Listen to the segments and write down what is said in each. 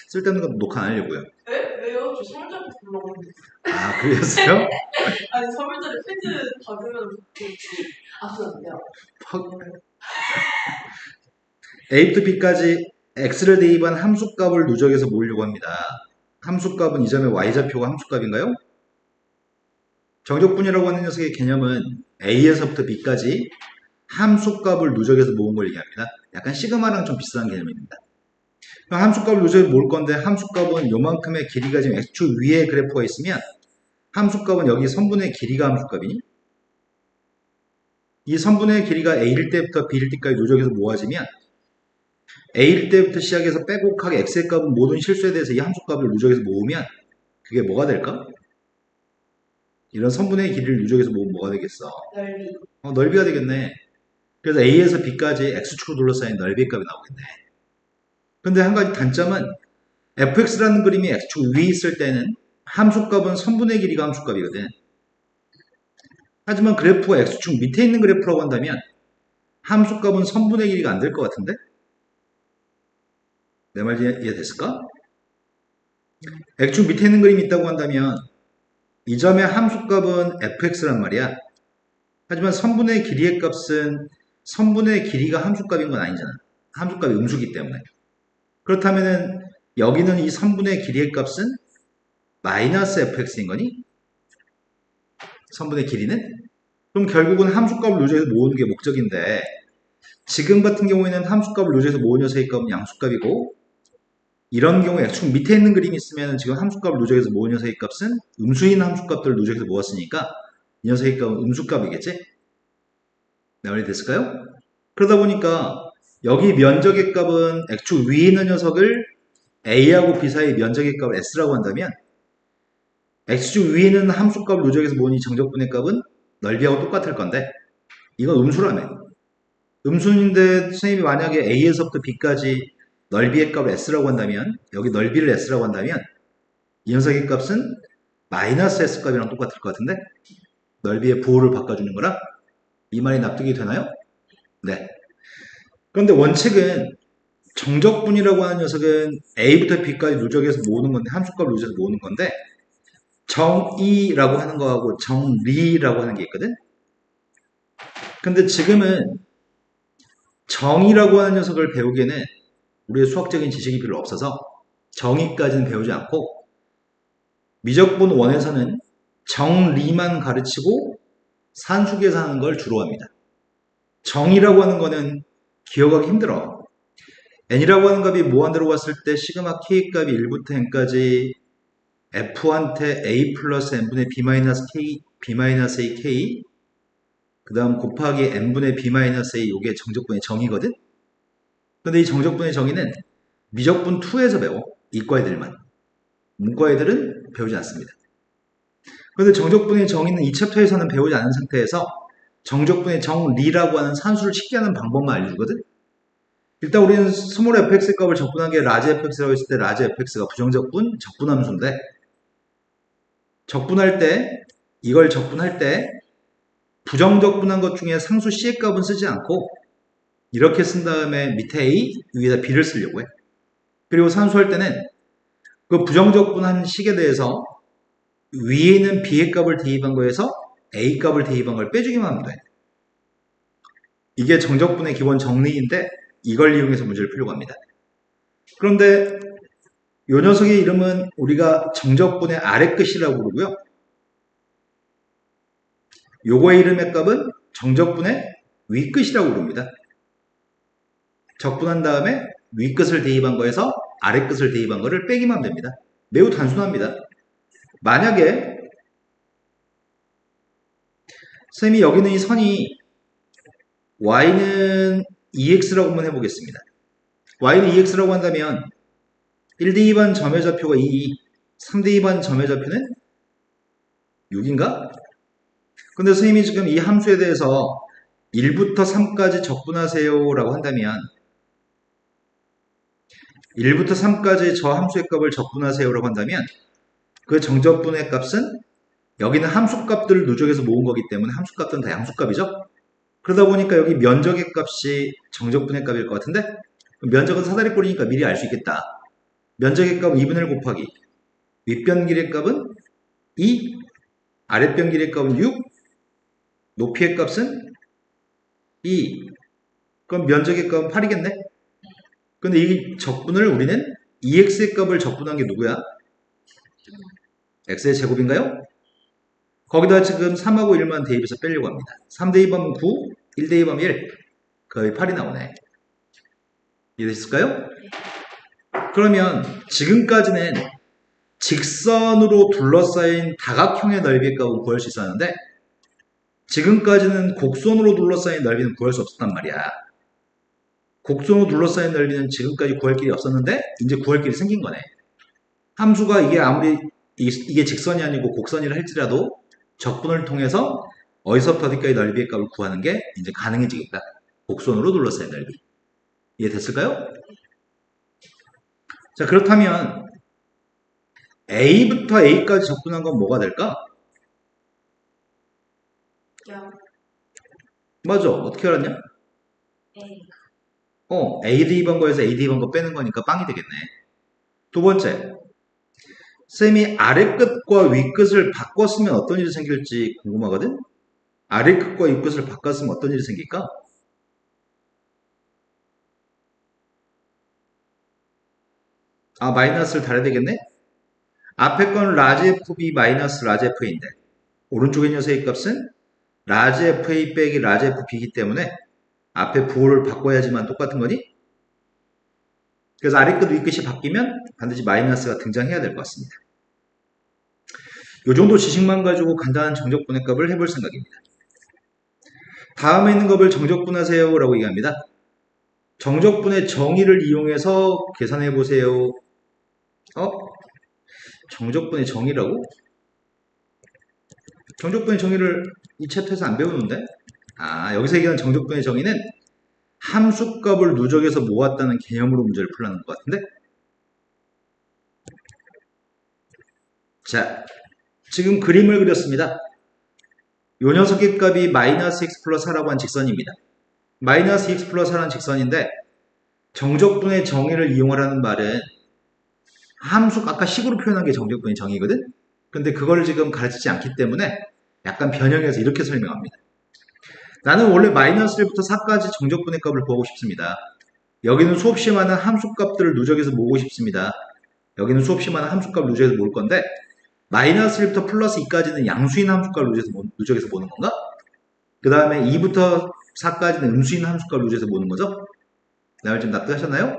쓸데없는 건 녹화 안 하려고요. 네? 왜요? 저 서울대부터 보려고 했는데. 아, 그러셨어요? 아니, 서울대를 퀴즈 받으면 앞서는데요. A부터 B까지 X를 대입한 함수값을 누적해서 모으려고 합니다. 함수값은 이 점의 Y좌표가 함수값인가요? 정적분이라고 하는 녀석의 개념은 A에서부터 B까지 함수값을 누적해서 모은 걸 얘기합니다. 약간 시그마랑 좀 비슷한 개념입니다. 함수값을 누적해서 모을 건데 함수값은 요만큼의 길이가 지금 X축 위에 그래프가 있으면 함수값은 여기 선분의 길이가 함수값이니 이 선분의 길이가 A일 때부터 B일 때까지 누적해서 모아지면 A일 때부터 시작해서 빼곡하게 X의 값은 모든 실수에 대해서 이 함수값을 누적해서 모으면 그게 뭐가 될까? 이런 선분의 길이를 누적해서 모으면 뭐가 되겠어? 넓이. 넓이가 되겠네. 그래서 A에서 B까지 X축으로 둘러싸인 넓이의 값이 나오겠네. 근데 한 가지 단점은 fx라는 그림이 X축 위에 있을 때는 함수값은 선분의 길이가 함수값이거든. 하지만 그래프가 X축 밑에 있는 그래프라고 한다면 함수값은 선분의 길이가 안 될 것 같은데? 내 말 이해됐을까? X축 밑에 있는 그림이 있다고 한다면 이 점의 함수값은 fx란 말이야. 하지만 선분의 길이의 값은 선분의 길이가 함수값인 건 아니잖아. 함수값이 음수기 때문에. 그렇다면은 여기는 이 선분의 길이의 값은 마이너스 fx인 거니? 선분의 길이는? 그럼 결국은 함수값을 누적해서 모으는 게 목적인데 지금 같은 경우에는 함수값을 누적해서 모은 녀석의 값은 양수값이고 이런 경우에 X축 밑에 있는 그림이 있으면 지금 함수값을 누적해서 모은 녀석의 값은 음수인 함수값들을 누적해서 모았으니까 이 녀석의 값은 음수값이겠지? 네, 말이 됐을까요? 그러다 보니까 여기 면적의 값은 X축 위에 있는 녀석을 A하고 B 사이 면적의 값을 S라고 한다면 X축 위에 있는 함수값을 누적해서 모은 이 정적분의 값은 넓이하고 똑같을 건데 이건 음수라며. 음수인데 선생님이 만약에 A에서부터 B까지 넓이의 값을 S라고 한다면 여기 넓이를 S라고 한다면 이 녀석의 값은 마이너스 S값이랑 똑같을 것 같은데 넓이의 부호를 바꿔주는 거라 이 말이 납득이 되나요? 네. 그런데 원칙은 정적분이라고 하는 녀석은 A부터 B까지 누적해서 모으는 건데 함수값을 누적해서 모으는 건데 정이라고 하는 거하고 정리라고 하는 게 있거든. 근데 지금은 정이라고 하는 녀석을 배우기에는 우리의 수학적인 지식이 별로 없어서 정의까지는 배우지 않고 미적분 1에서는 정리만 가르치고 산수 계산하는 걸 주로 합니다. 정이라고 하는 거는 기억하기 힘들어. n이라고 하는 값이 무한대로 갔을 때 시그마 k 값이 1부터 n까지 f한테 a 플러스 n분의 b-k, b-a k 그 다음 곱하기 n분의 b-a 이게 정적분의 정의거든? 근데 이 정적분의 정의는 미적분 2에서 배워. 이과 애들만. 문과 애들은 배우지 않습니다. 그런데 정적분의 정의는 이 챕터에서는 배우지 않은 상태에서 정적분의 정리라고 하는 산수를 쉽게 하는 방법만 알려주거든. 일단 우리는 스몰 fx 값을 적분한 게 라지 fx라고 했을 때 라지 fx가 부정적분, 적분함수인데 적분할 때 이걸 적분할 때 부정적분한 것 중에 상수 c의 값은 쓰지 않고 이렇게 쓴 다음에 밑에 a, 위에다 b를 쓰려고 해. 그리고 산수할 때는 그 부정적분한 식에 대해서 위에 있는 b의 값을 대입한 거에서 a 값을 대입한 걸 빼주기만 하면 돼. 이게 정적분의 기본 정리인데 이걸 이용해서 문제를 풀려고 합니다. 그런데 이 녀석의 이름은 우리가 정적분의 아래 끝이라고 부르고요. 요거의 이름의 값은 정적분의 윗끝이라고 부릅니다. 적분한 다음에 윗끝을 대입한 거에서 아래끝을 대입한 거를 빼기만 하면 됩니다. 매우 단순합니다. 만약에 선생님이 여기 있는 이 선이 y는 2x라고 한번 해보겠습니다. y는 2x라고 한다면 1대 2반 점의 좌표가 2, 3대 2반 점의 좌표는 6인가? 근데 선생님이 지금 이 함수에 대해서 1부터 3까지 적분하세요 라고 한다면 1부터 3까지 저 함수의 값을 적분하세요 라고 한다면 그 정적분의 값은 여기는 함수값들을 누적해서 모은 거기 때문에 함수값들은 다 양수값이죠. 그러다 보니까 여기 면적의 값이 정적분의 값일 것 같은데 면적은 사다리꼴이니까 미리 알 수 있겠다. 면적의 값은 2분의 1 곱하기 윗변 길이의 값은 2, 아랫변 길이의 값은 6, 높이의 값은 2. 그럼 면적의 값은 8이겠네? 근데 이 적분을 우리는 2x의 값을 적분한 게 누구야? x의 제곱인가요? 거기다 지금 3하고 1만 대입해서 빼려고 합니다. 3 대입하면 9, 1 대입하면 1. 거의 8이 나오네. 이해되셨을까요? 그러면 지금까지는 직선으로 둘러싸인 다각형의 넓이의 값은 구할 수 있었는데 지금까지는 곡선으로 둘러싸인 넓이는 구할 수 없었단 말이야. 곡선으로 둘러싸인 넓이는 지금까지 구할 길이 없었는데 이제 구할 길이 생긴 거네. 함수가 이게 아무리 이게 직선이 아니고 곡선이라 할지라도 적분을 통해서 어디서부터 어디까지 넓이의 값을 구하는 게 이제 가능해지겠다. 곡선으로 둘러싸인 넓이. 이해됐을까요? 자, 그렇다면 A부터 A까지 적분한 건 뭐가 될까? 야, 맞아. 어떻게 알았냐? A. A 대입한 거에서 A 대입한 거 빼는 거니까 빵이 되겠네. 두 번째, 쌤이 아래 끝과 위 끝을 바꿨으면 어떤 일이 생길지 궁금하거든? 아래 끝과 위 끝을 바꿨으면 어떤 일이 생길까? 아, 마이너스를 달아야 되겠네? 앞에 건 라지 FB 마이너스 라지 FA인데 오른쪽에 녀석의 값은 라지 FA 빼기 라지 FB이기 때문에 앞에 부호를 바꿔야지만 똑같은 거니? 그래서 아래 끝, 위 끝이 바뀌면 반드시 마이너스가 등장해야 될 것 같습니다. 이 정도 지식만 가지고 간단한 정적분의 값을 해볼 생각입니다. 다음에 있는 값을 정적분하세요 라고 얘기합니다. 정적분의 정의를 이용해서 계산해 보세요. 정적분의 정의라고? 정적분의 정의를 이 챕터에서 안 배우는데? 여기서 얘기하는 정적분의 정의는 함수값을 누적해서 모았다는 개념으로 문제를 풀라는 것 같은데? 자, 지금 그림을 그렸습니다. 요 녀석의 값이 마이너스 x 플러스 4라고 한 직선입니다. 마이너스 x 플러스 4라는 직선인데 정적분의 정의를 이용하라는 말은 함수 아까 식으로 표현한 게 정적분의 정의거든? 근데 그걸 지금 가르치지 않기 때문에 약간 변형해서 이렇게 설명합니다. 나는 원래 마이너스 1부터 4까지 정적분의 값을 구하고 싶습니다. 여기는 수없이 많은 함수값들을 누적해서 모으고 싶습니다. 여기는 수없이 많은 함수값을 누적해서 모을 건데 마이너스 1부터 플러스 2까지는 양수인 함수값을 누적해서 모는 건가? 그 다음에 2부터 4까지는 음수인 함수값을 누적해서 모는 거죠? 나 말 좀 납득하셨나요?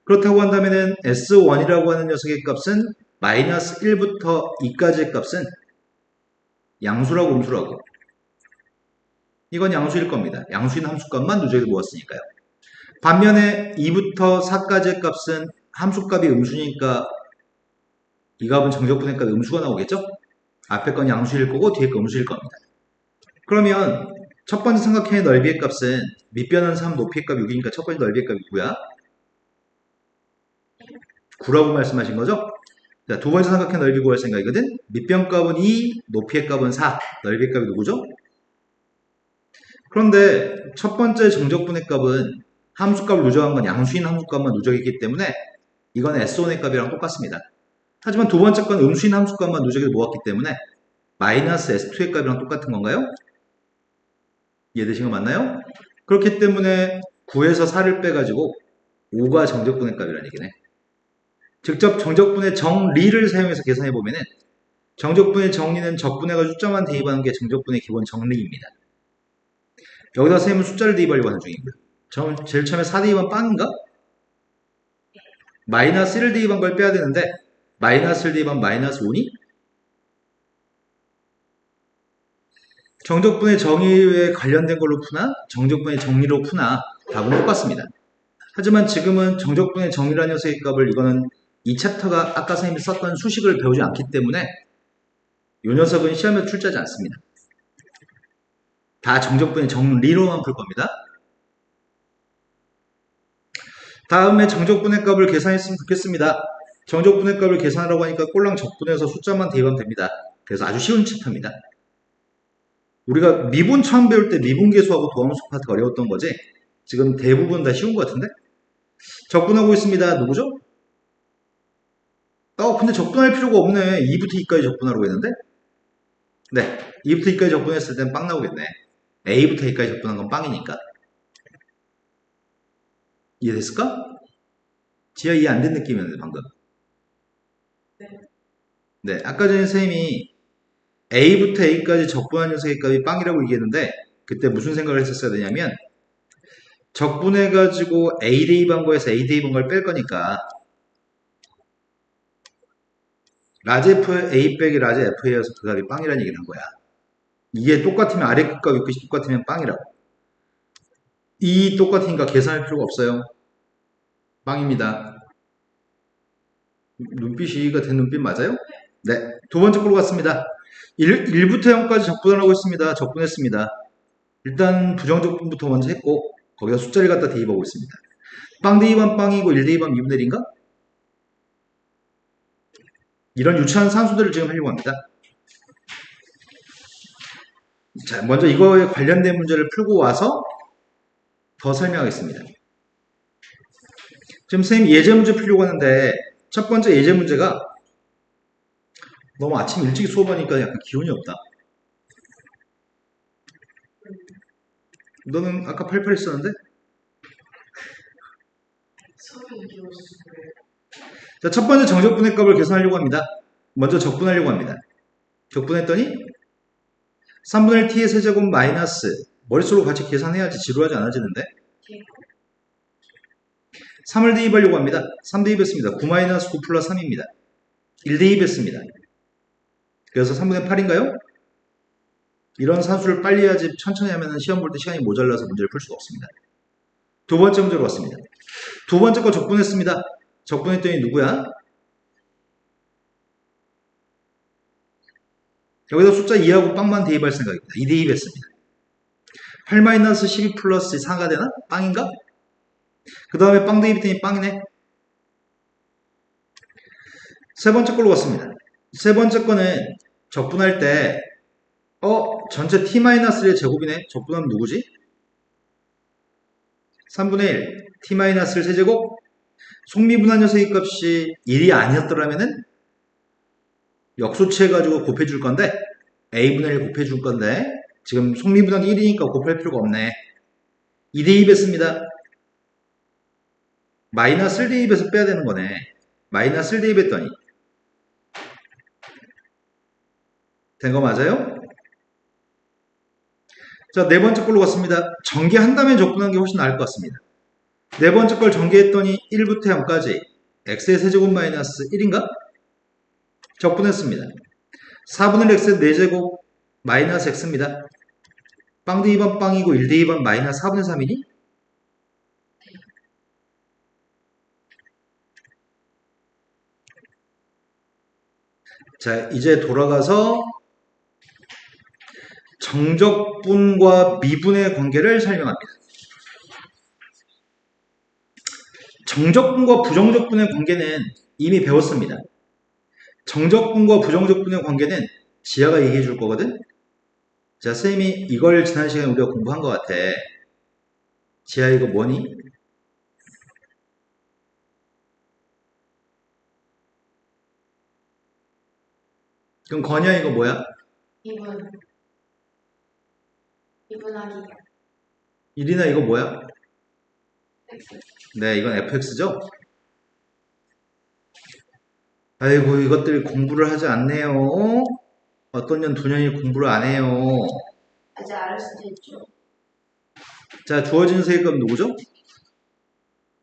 그렇다고 한다면은 S1이라고 하는 녀석의 값은 마이너스 1부터 2까지의 값은 양수라고 음수라고. 이건 양수일 겁니다. 양수인 함수값만 누적해서 모았으니까요. 반면에 2부터 4까지의 값은 함수값이 음수니까 이 값은 정적분의 값 음수가 나오겠죠? 앞에 건 양수일 거고 뒤에 건 음수일 겁니다. 그러면 첫 번째 삼각형의 넓이의 값은 밑변은 3, 높이의 값 6이니까 첫 번째 넓이의 값이 9야. 9라고 말씀하신 거죠? 자, 두 번째 삼각형 넓이 구할 생각이거든? 밑변 값은 2, 높이의 값은 4, 넓이의 값이 누구죠? 그런데 첫 번째 정적분의 값은 함수값을 누적한 건 양수인 함수값만 누적했기 때문에 이건 S1의 값이랑 똑같습니다. 하지만 두 번째 건 음수인 함수값만 누적해서 모았기 때문에 마이너스 S2의 값이랑 똑같은 건가요? 이해되신 거 맞나요? 그렇기 때문에 9에서 4를 빼가지고 5가 정적분의 값이라는 얘기네. 직접 정적분의 정리를 사용해서 계산해보면은 정적분의 정리는 적분해가지고 숫자만 대입하는 게 정적분의 기본 정리입니다. 여기다 선생님은 숫자를 대입하려고 하는 중이고요. 제일 처음에 4 대입한 빵인가? 마이너스 1을 대입한 걸 빼야 되는데 마이너스를 대입한 마이너스 5니? 정적분의 정의에 관련된 걸로 푸나 정적분의 정리로 푸나 답은 똑같습니다. 하지만 지금은 정적분의 정의라는 녀석의 값을 이거는 이 챕터가 아까 선생님이 썼던 수식을 배우지 않기 때문에 이 녀석은 시험에 출제하지 않습니다. 다 정적분의 정리로만 풀 겁니다. 다음에 정적분의 값을 계산했으면 좋겠습니다. 정적분의 값을 계산하라고 하니까 꼴랑 적분해서 숫자만 대입하면 됩니다. 그래서 아주 쉬운 챕터입니다. 우리가 미분 처음 배울 때 미분계수하고 도함수 파트가 어려웠던 거지 지금 대부분 다 쉬운 것 같은데? 적분하고 있습니다. 누구죠? 근데 적분할 필요가 없네. 2부터 2까지 적분하라고 했는데? 네. 2부터 2까지 적분했을 땐 빵 나오겠네. A부터 A까지 적분한 건 빵이니까. 이해됐을까? 지하 이해 안 된 느낌이었는데, 방금. 네. 네. 아까 전에 선생님이 A부터 A까지 적분한 녀석의 값이 빵이라고 얘기했는데, 그때 무슨 생각을 했었어야 되냐면, 적분해가지고 A 대입한 거에서 A 대입한 걸 뺄 거니까, 라지 F A 빼기 라지 FA여서 그 값이 빵이라는 얘기를 한 거야. 이게 똑같으면 아래 끝과 위 끝이 똑같으면 빵이라고. 이 똑같으니까 계산할 필요가 없어요. 빵입니다. 눈빛이 같은 눈빛 맞아요? 네. 두 번째 걸로 갔습니다. 1부터 0까지 적분을 하고 있습니다. 적분했습니다. 일단 부정적분부터 먼저 했고 거기다 숫자를 갖다 대입하고 있습니다. 빵 대입한 빵이고 1 대입한 미분의 1인가? 이런 유치한 산수들을 지금 하려고 합니다. 자, 먼저 이거에 관련된 문제를 풀고 와서 더 설명하겠습니다. 지금 선생님 예제 문제 풀려고 하는데 첫 번째 예제 문제가 너무 아침 일찍 수업하니까 약간 기운이 없다. 너는 아까 88 했었는데? 수업이 이루어졌어요. 자, 첫 번째 정적분의 값을 계산하려고 합니다. 먼저 적분하려고 합니다. 적분했더니 3분의 1 t의 세제곱 마이너스 머릿속으로 같이 계산해야지 지루하지 않아지는데 3을 대입하려고 합니다. 3 대입했습니다. 9 마이너스 9 플러스 3입니다. 1 대입했습니다. 그래서 3분의 8인가요? 이런 산수를 빨리 해야지 천천히 하면 시험 볼 때 시간이 모자라서 문제를 풀 수가 없습니다. 두 번째 문제로 왔습니다. 두 번째 거 적분했습니다. 적분했더니 누구야? 여기다 숫자 2하고 빵만 대입할 생각입니다. 2 대입했습니다. 8-12 플러스 4가 되나? 빵인가? 그 다음에 빵 대입했더니 빵이네. 세 번째 걸로 왔습니다. 세 번째 거는 적분할 때 전체 t-1의 제곱이네. 적분하면 누구지? 3분의 1 t-1 세제곱 속미분한 녀석의 값이 1이 아니었더라면은 역수치해가지고 곱해줄 건데 a분의 1 곱해줄 건데 지금 속미분한 게 1이니까 곱할 필요가 없네. 2 대입했습니다. 마이너스 1 대입해서 빼야 되는 거네. 마이너스 1 대입했더니 된 거 맞아요? 자, 네 번째 걸로 갔습니다. 전개한 다음에 적분한 게 훨씬 나을 것 같습니다. 네 번째 걸 전개했더니 1부터 0까지 x의 세제곱 마이너스 1인가? 적분했습니다. 4분의 x의 4제곱 마이너스 x입니다. 빵 대입은 빵이고 1 대입은 마이너스 4분의 3이니? 자, 이제 돌아가서 정적분과 미분의 관계를 설명합니다. 정적분과 부정적분의 관계는 이미 배웠습니다. 정적분과 부정적분의 관계는 지하가 얘기해 줄 거거든? 자, 쌤이 이걸 지난 시간에 우리가 공부한 것 같아. 지하 이거 뭐니? 그럼 건이야 이거 뭐야? 2분. 2분하기 1이나 이거 뭐야? X. 네, 이건 fx죠? 아이고, 이것들이 공부를 하지 않네요. 어떤 년, 두 년이 공부를 안 해요. 아직 알 수도 있죠. 자, 주어진 세금 누구죠?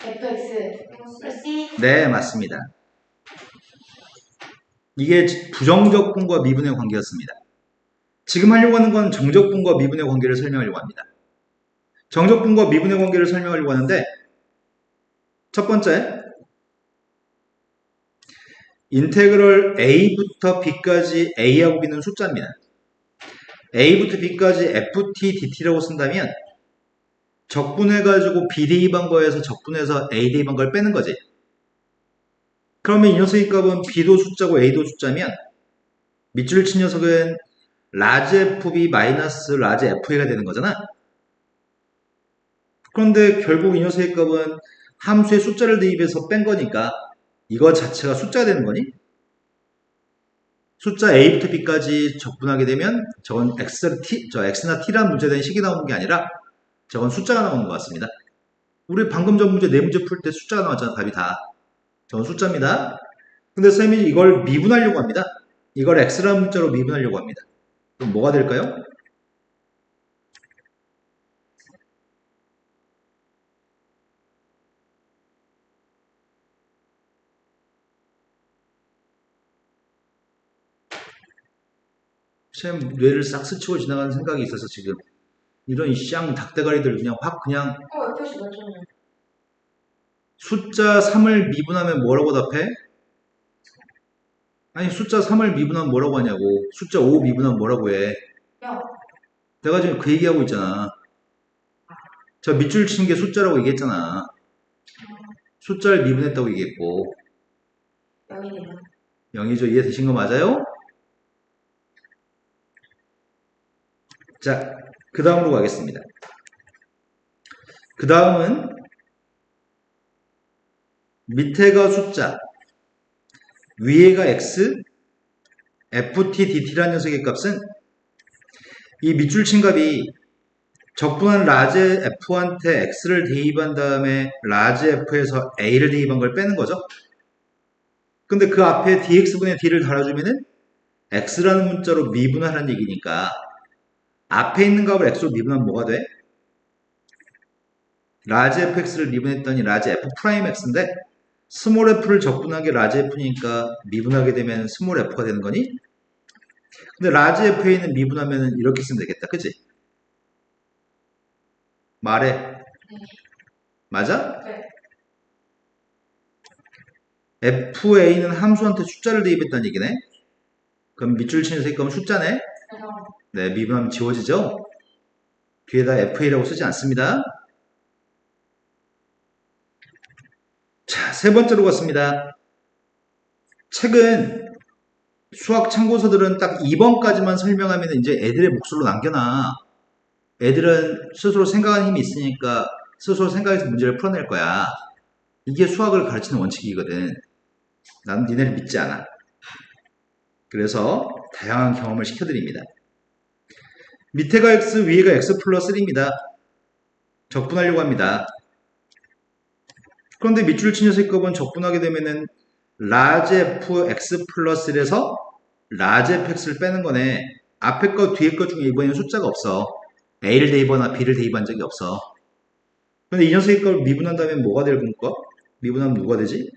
fx 플러스 c. 네, 맞습니다. 이게 부정적분과 미분의 관계였습니다. 지금 하려고 하는 건 정적분과 미분의 관계를 설명하려고 합니다. 정적분과 미분의 관계를 설명하려고 하는데 첫 번째, 인테그럴 a부터 b까지 a하고 b는 숫자입니다. a부터 b까지 ft dt라고 쓴다면 적분해가지고 b 대입한 거에서 적분해서 a 대입한 걸 빼는 거지. 그러면 이 녀석의 값은 b도 숫자고 a도 숫자면 밑줄을 친 녀석은 라지 fb 마이너스 라지 fa가 되는 거잖아. 그런데 결국 이 녀석의 값은 함수에 숫자를 대입해서 뺀 거니까 이거 자체가 숫자가 되는 거니? 숫자 a부터 b까지 적분하게 되면 저건 x나 t라는 문제된 식이 나오는 게 아니라 저건 숫자가 나오는 것 같습니다. 우리 방금 전 문제 네 문제 풀 때 숫자가 나왔잖아. 답이 다. 저건 숫자입니다. 근데 쌤이 이걸 미분하려고 합니다. 이걸 x라는 문자로 미분하려고 합니다. 그럼 뭐가 될까요? 쌤 뇌를 싹 스치고 지나가는 생각이 있어서 지금 이런 쌍 닭대가리들 그냥 확 그냥 F시 맞잖아요. 숫자 3을 미분하면 뭐라고 답해? 아니 숫자 3을 미분하면 뭐라고 하냐고. 숫자 5 미분하면 뭐라고 해? 야, 내가 지금 그 얘기하고 있잖아. 저 밑줄 친 게 숫자라고 얘기했잖아. 숫자를 미분했다고 얘기했고 0이네요. 0이죠. 이해되신 거 맞아요? 자, 그 다음으로 가겠습니다. 그 다음은 밑에가 숫자, 위에가 x, ft, dt라는 녀석의 값은 이 밑줄 친 값이 적분한 라지 f한테 x를 대입한 다음에 라지 f에서 a를 대입한 걸 빼는 거죠. 근데 그 앞에 dx분의 d를 달아주면은 x라는 문자로 미분하라는 얘기니까 앞에 있는 값을 x로 미분하면 뭐가 돼? 라지 fx를 미분했더니 라지 f 프라임 x인데 스몰 f를 적분한 게 라지 f니까 미분하게 되면 스몰 f가 되는 거니? 근데 라지 f에 있는 미분하면 이렇게 쓰면 되겠다. 그치? 말해. 네. 맞아? 네. fa는 함수한테 숫자를 대입했다는 얘기네? 그럼 밑줄 치는 새 거면 숫자네? 그래서 네, 미분하면 지워지죠? 뒤에다 fa라고 쓰지 않습니다. 자, 세 번째로 갔습니다. 책은 수학 참고서들은 딱 2번까지만 설명하면 이제 애들의 목소리로 남겨놔. 애들은 스스로 생각하는 힘이 있으니까 스스로 생각해서 문제를 풀어낼 거야. 이게 수학을 가르치는 원칙이거든. 나는 니네를 믿지 않아. 그래서 다양한 경험을 시켜드립니다. 밑에가 x, 위에가 x 플러스 1입니다. 적분하려고 합니다. 그런데 밑줄 친 녀석 값은 적분하게 되면은 라지 f x 플러스 1에서 라지 f x를 빼는 거네. 앞에 거 뒤에 거 중에 이번에는 숫자가 없어. a를 대입하거나 b를 대입한 적이 없어. 근데 이 녀석의 값을 미분한다면 뭐가 될 건가? 미분하면 누가 되지?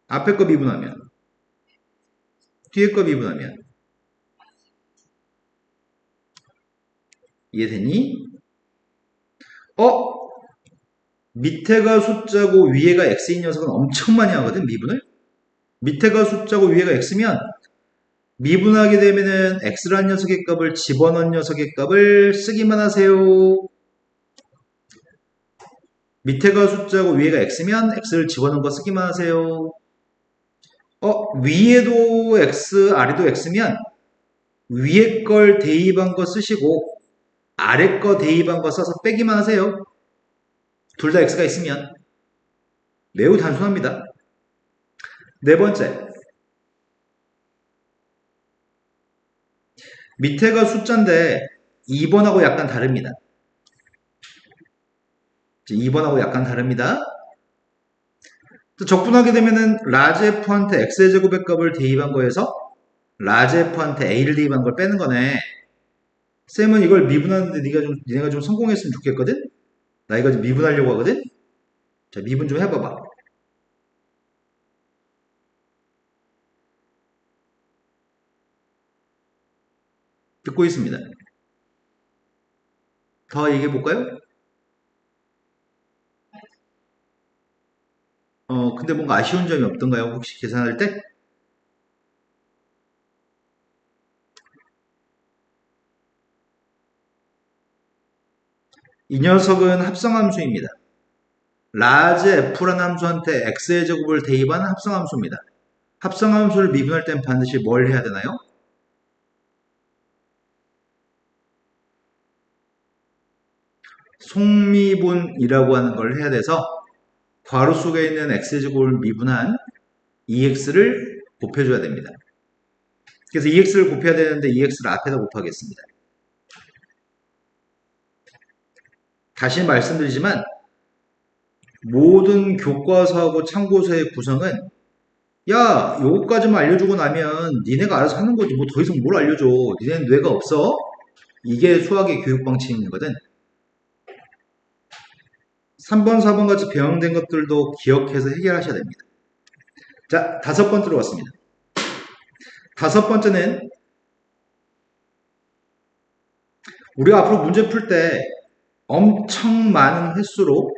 앞에 거 미분하면 뒤에 거 미분하면 이해되니? 밑에가 숫자고 위에가 x인 녀석은 엄청 많이 하거든, 미분을. 밑에가 숫자고 위에가 x면 미분하게 되면은 x라는 녀석의 값을 집어넣은 녀석의 값을 쓰기만 하세요. 밑에가 숫자고 위에가 x면 x를 집어넣은 거 쓰기만 하세요. 위에도 x, 아래도 x면 위에 걸 대입한 거 쓰시고 아래 거 대입한 거 써서 빼기만 하세요. 둘 다 x가 있으면 매우 단순합니다. 네 번째, 밑에가 숫자인데 2번하고 약간 다릅니다. 2번하고 약간 다릅니다. 적분하게 되면은 라지 f한테 x의 제곱의 값을 대입한 거에서 라지 f한테 a를 대입한 걸 빼는 거네. 쌤은 이걸 미분하는데 니네가 좀 성공했으면 좋겠거든? 나 이거 좀 미분하려고 하거든? 자, 미분 좀 해봐봐. 듣고 있습니다. 더 얘기해볼까요? 근데 뭔가 아쉬운 점이 없던가요? 혹시 계산할 때? 이 녀석은 합성함수입니다. 라지 f라는 함수한테 x의 제곱을 대입한 합성함수입니다. 합성함수를 미분할 땐 반드시 뭘 해야 되나요? 속미분이라고 하는 걸 해야 돼서 괄호 속에 있는 x제곱을 미분한 2x를 곱해줘야 됩니다. 그래서 EX를 곱해야 되는데 EX를 앞에다 곱하겠습니다. 다시 말씀드리지만 모든 교과서하고 참고서의 구성은 야, 요거까지만 알려주고 나면 니네가 알아서 하는 거지. 뭐 더 이상 뭘 알려줘. 니네는 뇌가 없어. 이게 수학의 교육 방침이거든. 3번, 4번 같이 변형된 것들도 기억해서 해결하셔야 됩니다. 자, 5번째로 왔습니다. 5번째는 우리가 앞으로 문제 풀 때 엄청 많은 횟수로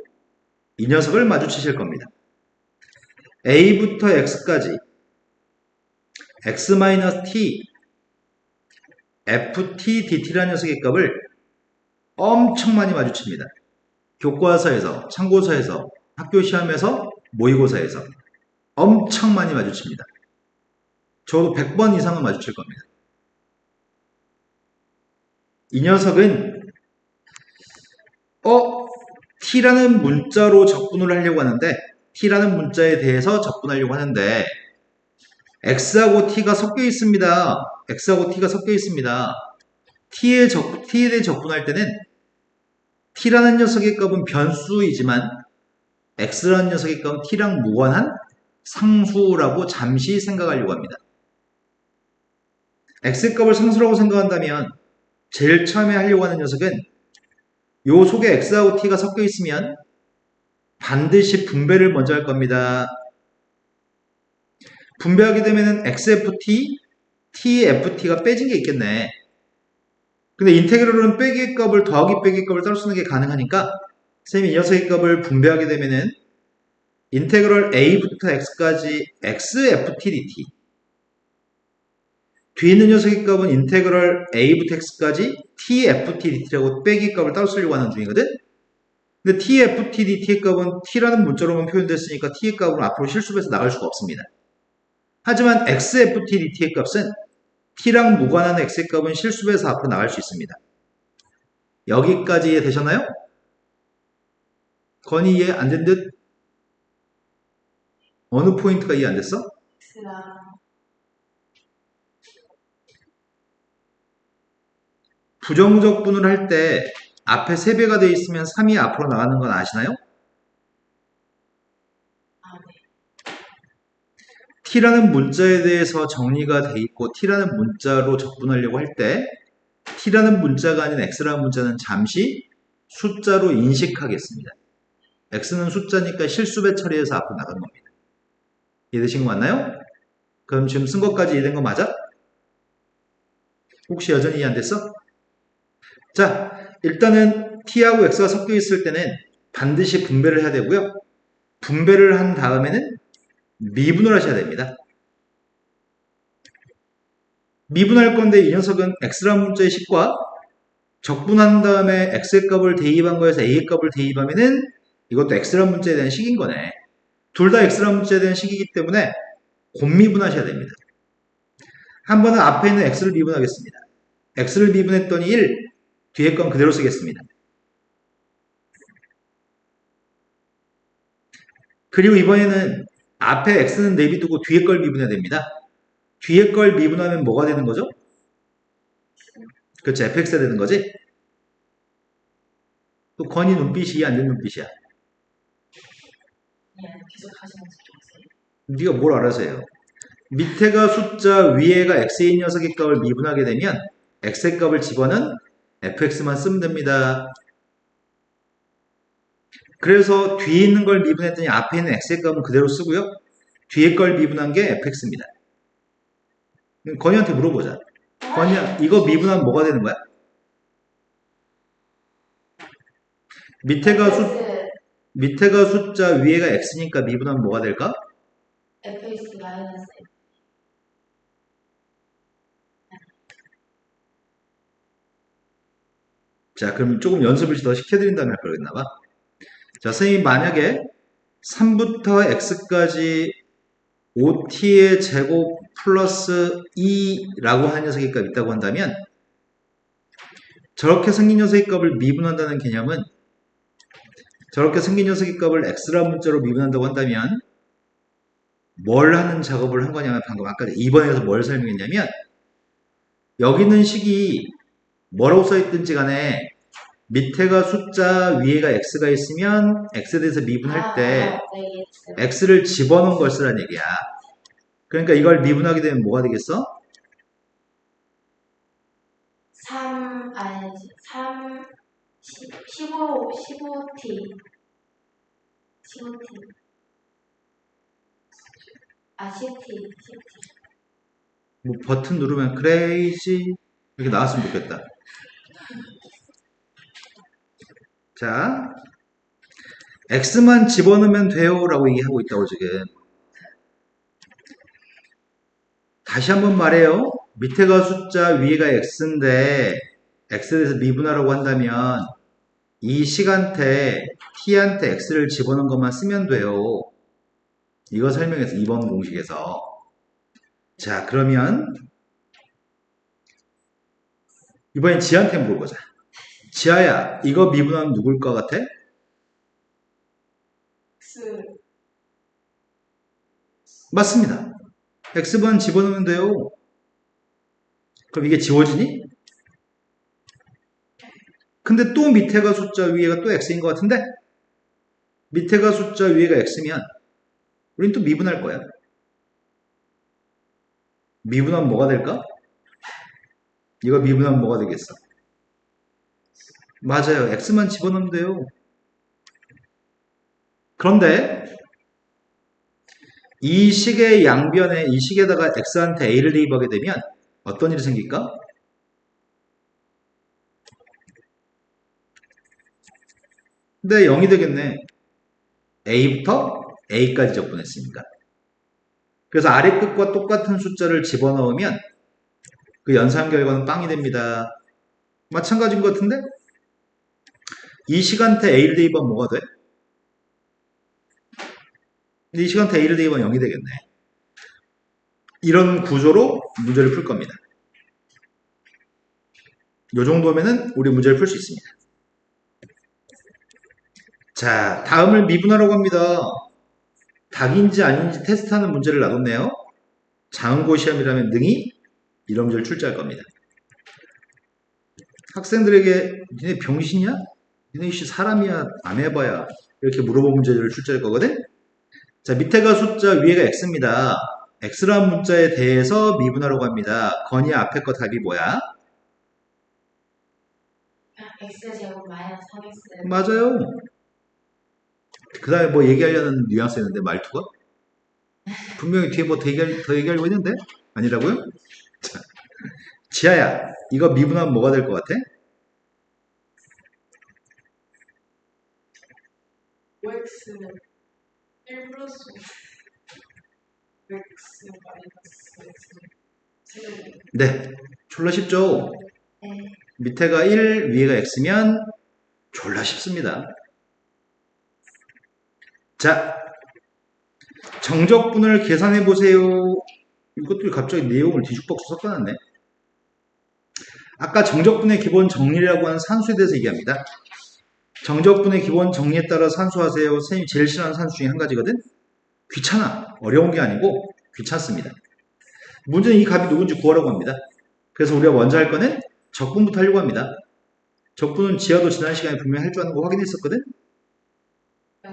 이 녀석을 마주치실 겁니다. a부터 x까지 x-t ft dt라는 녀석의 값을 엄청 많이 마주칩니다. 교과서에서, 참고서에서, 학교 시험에서, 모의고사에서 엄청 많이 마주칩니다. 적어도 100번 이상은 마주칠 겁니다. 이 녀석은 t라는 문자로 적분을 하려고 하는데 t라는 문자에 대해서 적분하려고 하는데 x하고 t가 섞여 있습니다. x하고 t가 섞여 있습니다. t에 대해 적분할 때는 t라는 녀석의 값은 변수이지만 x라는 녀석의 값은 t랑 무관한 상수라고 잠시 생각하려고 합니다. x의 값을 상수라고 생각한다면 제일 처음에 하려고 하는 녀석은 요 속에 x하고 t가 섞여 있으면 반드시 분배를 먼저 할 겁니다. 분배하게 되면 xft, tft가 빼진 게 있겠네. 근데 인테그럴은 빼기의 값을 더하기 빼기의 값을 따로 쓰는 게 가능하니까 선생님이 이 녀석의 값을 분배하게 되면은 인테그럴 a부터 x까지 xft dt 뒤에 있는 녀석의 값은 인테그럴 a부터 x까지 tft dt라고 빼기 값을 따로 쓰려고 하는 중이거든. 근데 tft dt의 값은 t라는 문자로만 표현됐으니까 t의 값은 앞으로 실수해서 나갈 수가 없습니다. 하지만 xft dt의 값은 t랑 무관한 x의 값은 실수해서 앞으로 나갈 수 있습니다. 여기까지 이해되셨나요? 건이 이해 안 된 듯? 어느 포인트가 이해 안 됐어? x랑 부정적분을 할 때 앞에 3배가 되어 있으면 3이 앞으로 나가는 건 아시나요? 네. t라는 문자에 대해서 정리가 돼 있고 t라는 문자로 적분하려고 할 때 t라는 문자가 아닌 x라는 문자는 잠시 숫자로 인식하겠습니다. x는 숫자니까 실수배 처리해서 앞으로 나간 겁니다. 이해되신 거 맞나요? 그럼 지금 쓴 것까지 이해된 거 맞아? 혹시 여전히 이해 안 됐어? 자, 일단은 t하고 x가 섞여 있을 때는 반드시 분배를 해야 되고요. 분배를 한 다음에는 미분을 하셔야 됩니다. 미분할 건데 이 녀석은 x라는 문자의 식과 적분한 다음에 x의 값을 대입한 거에서 a의 값을 대입하면은 이것도 x라는 문자에 대한 식인 거네. 둘 다 x라는 문자에 대한 식이기 때문에 곱미분하셔야 됩니다. 한 번은 앞에 있는 x를 미분하겠습니다. x를 미분했더니 1, 뒤에 건 그대로 쓰겠습니다. 그리고 이번에는 앞에 x는 내비두고 뒤에 걸 미분해야 됩니다. 뒤에 걸 미분하면 뭐가 되는 거죠? 그렇죠. fx가 되는 거지? 또 건이 눈빛이 이해 안 되는 눈빛이야. 그냥 계속 하시면서 좋았어요. 네가 뭘 알아서 해요. 밑에가 숫자, 위에가 x인 녀석의 값을 미분하게 되면 x의 값을 집어넣은 fx만 쓰면 됩니다. 그래서 뒤에 있는 걸 미분했더니 앞에 있는 x의 값은 그대로 쓰고요. 뒤에 걸 미분한 게 fx입니다. 건이한테 물어보자. 건이야, 이거 미분하면 뭐가 되는 거야? 밑에가 숫자, 위에가 x니까 미분하면 뭐가 될까? fx 마이너스 자, 그럼 조금 연습을 더 시켜드린 다음에 할 거겠나봐. 자, 선생님 만약에 3부터 x까지 5t의 제곱 플러스 2라고 하는 녀석의 값이 있다고 한다면 저렇게 생긴 녀석의 값을 미분한다는 개념은 저렇게 생긴 녀석의 값을 x라는 문자로 미분한다고 한다면 뭘 하는 작업을 한 거냐면 방금 아까 2번에서 뭘 설명했냐면 여기 있는 식이 뭐라고 써있든지 간에 밑에가 숫자 위에가 x가 있으면 x에 대해서 미분할 때 네, x를 집어넣은 걸 쓰라는 얘기야. 그러니까 이걸 미분하게 되면 뭐가 되겠어? 15t. 15t. 아, 10t. 뭐 버튼 누르면 크레이지 이렇게 나왔으면 좋겠다. 자, x만 집어넣으면 돼요 라고 얘기하고 있다고 지금. 다시 한번 말해요. 밑에가 숫자 위에가 x인데 x에 대해서 미분하라고 한다면 이 시간대 t한테 x를 집어넣은 것만 쓰면 돼요. 이거 설명해서 2번 공식에서. 자, 그러면 이번엔 지한테 물어보자. 지아야, 이거 미분하면 누굴 것 같아? x. 맞습니다. x번 집어넣으면 돼요. 그럼 이게 지워지니? 근데 또 밑에가 숫자 위에가 또 x인 것 같은데? 밑에가 숫자 위에가 x면 우린 또 미분할 거야. 미분하면 뭐가 될까? 이거 미분하면 뭐가 되겠어? 맞아요. x만 집어넣으면 돼요. 그런데 이 식의 양변에 이 식에다가 x한테 a를 대입하게 되면 어떤 일이 생길까? 근데 0이 되겠네. a부터 a까지 적분했으니까. 그래서 아래 끝과 똑같은 숫자를 집어넣으면 그 연산 결과는 빵이 됩니다. 마찬가지인 것 같은데? 이 시간대 a를 대입하면 뭐가 돼? 이 시간대 a를 대입하면 0이 되겠네. 이런 구조로 문제를 풀 겁니다. 이 정도면은 우리 문제를 풀 수 있습니다. 자, 다음을 미분하라고 합니다. 닭인지 아닌지 테스트하는 문제를 놔뒀네요. 장은고 시험이라면 능히 이런 문제를 출제할 겁니다. 학생들에게 니네 병신이야? 니네 씨 사람이야? 안 해봐야 이렇게 물어본 문제를 출제할 거거든. 자, 밑에가 숫자 위에가 x입니다. x라는 문자에 대해서 미분하라고 합니다. 건이 앞에 거 답이 뭐야? x제곱 마이너스 3x. 맞아요. 그 다음에 뭐 얘기하려는 뉘앙스였는데 말투가? 분명히 뒤에 뭐 더 얘기하려고 했는데? 아니라고요? 자, 지아야, 이거 미분하면 뭐가 될 것 같아? 5x 1 플러스 x 마이너스 x. 네, 졸라 쉽죠? 네. 밑에가 1, 위에가 x면 졸라 쉽습니다. 자, 정적분을 계산해 보세요. 이것도 갑자기 내용을 뒤죽박죽 섞어놨네. 아까 정적분의 기본 정리라고 하는 산수에 대해서 얘기합니다. 정적분의 기본 정리에 따라 산수하세요. 선생님이 제일 싫어하는 산수 중에 한 가지거든? 귀찮아. 어려운 게 아니고 귀찮습니다. 문제는 이 값이 누군지 구하라고 합니다. 그래서 우리가 먼저 할 거는 적분부터 하려고 합니다. 적분은 지하도 지난 시간에 분명히 할 줄 아는 거 확인했었거든? 네.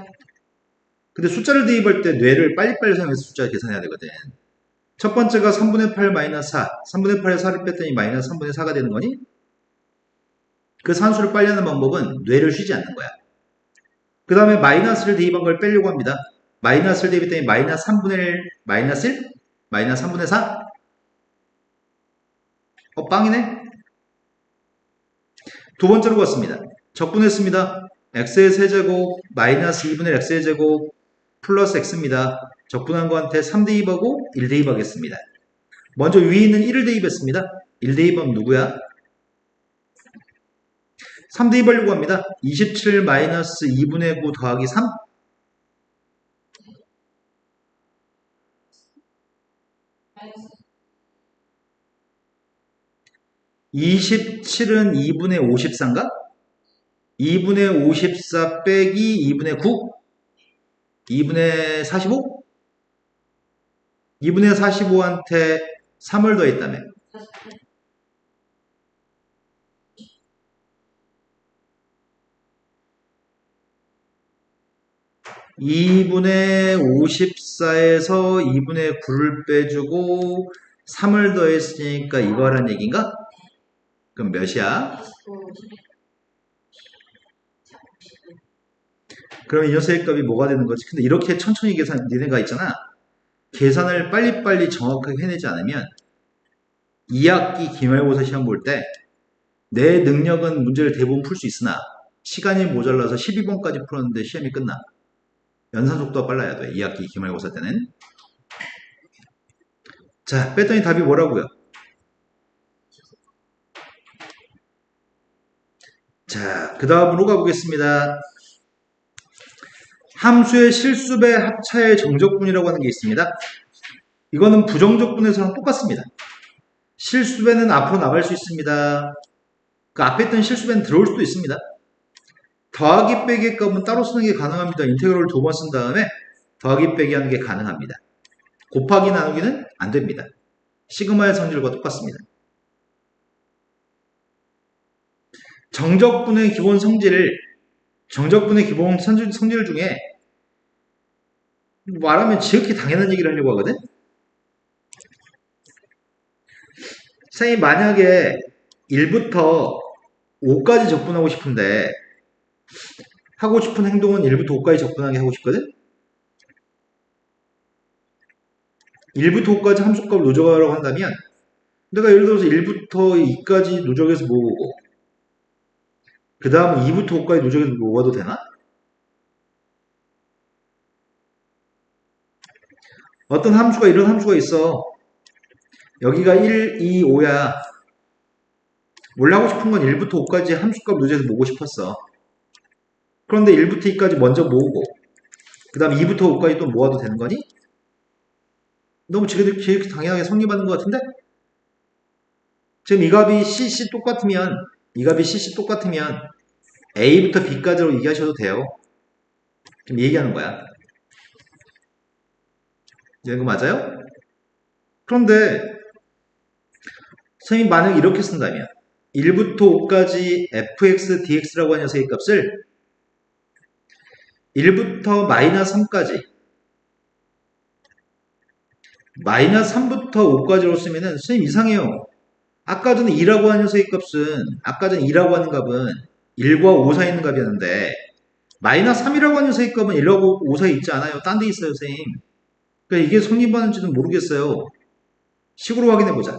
근데 숫자를 대입할 때 뇌를 빨리빨리 사용해서 숫자 계산해야 되거든. 첫 번째가 3분의 8 마이너스 4. 3분의 8에 4를 뺐더니 마이너스 3분의 4가 되는 거니? 그 산수를 빨리 하는 방법은 뇌를 쉬지 않는 거야. 그 다음에 마이너스를 대입한 걸 빼려고 합니다. 마이너스를 대입했더니 마이너스 3분의 1, 마이너스 1, 마이너스 3분의 4. 빵이네? 두 번째로 갔습니다. 적분했습니다. x의 세제곱 마이너스 2분의 x의 제곱 플러스 x입니다. 적분한 거한테 3 대입하고 1 대입하겠습니다. 먼저 위에 있는 1을 대입했습니다. 1 대입하면 누구야? 3 대입하려고 합니다. 27 마이너스 2분의 9 더하기 3. 27은 2분의 54인가? 2분의 54 빼기 2분의 9? 2분의 45? 2분의 45한테 3을 더했다며. 48. 2분의 54에서 2분의 9를 빼주고 3을 더했으니까 이거 하라는 얘기인가? 그럼 몇이야? 49. 그럼 이 녀석의 값이 뭐가 되는 거지? 근데 이렇게 천천히 계산, 니네가 있잖아. 계산을 빨리빨리 정확하게 해내지 않으면 2학기 기말고사 시험 볼 때 내 능력은 문제를 대부분 풀 수 있으나 시간이 모자라서 12번까지 풀었는데 시험이 끝나. 연산 속도가 빨라야 돼. 2학기 기말고사 때는. 자, 뺐더니 답이 뭐라고요? 자, 그 다음으로 가보겠습니다. 함수의 실수배 합차의 정적분이라고 하는 게 있습니다. 이거는 부정적분에서랑 똑같습니다. 실수배는 앞으로 나갈 수 있습니다. 그 앞에 있던 실수배는 들어올 수도 있습니다. 더하기 빼기 값은 따로 쓰는 게 가능합니다. 인테그럴을 2번 쓴 다음에 더하기 빼기 하는 게 가능합니다. 곱하기 나누기는 안 됩니다. 시그마의 성질과 똑같습니다. 정적분의 기본 성질 중에 말하면 지극히 당연한 얘기를 하려고 하거든. 선생님 만약에 1부터 5까지 적분하고 싶은데 하고 싶은 행동은 1부터 5까지 적분하게 하고 싶거든. 1부터 5까지 함수값을 누적하라고 한다면 내가 예를 들어서 1부터 2까지 누적해서 모으고 그 다음 2부터 5까지 누적해서 모아도 되나? 어떤 함수가 이런 함수가 있어. 여기가 1, 2, 5야. 원래 하고 싶은 건 1부터 5까지 함수값 누적해서 모으고 싶었어. 그런데 1부터 2까지 먼저 모으고 그 다음 2부터 5까지 또 모아도 되는 거니? 너무 지극히 당연하게 성립하는 것 같은데? 지금 이 값이 CC 똑같으면 A부터 B까지로 얘기하셔도 돼요. 지금 얘기하는 거야. 이거 맞아요? 그런데 선생님이 만약 이렇게 쓴다면 1부터 5까지 fx, dx라고 하는 녀석의 값을 1부터 마이너스 3까지 마이너스 3부터 5까지로 쓰면은 선생님 이상해요. 아까 전에 2라고 하는 녀석의 값은 1과 5 사이에 있는 값이었는데 마이너스 3이라고 하는 녀석의 값은 1하고 5 사이에 있지 않아요. 딴 데 있어요, 선생님. 그러니까 이게 성립하는지는 모르겠어요. 식으로 확인해보자.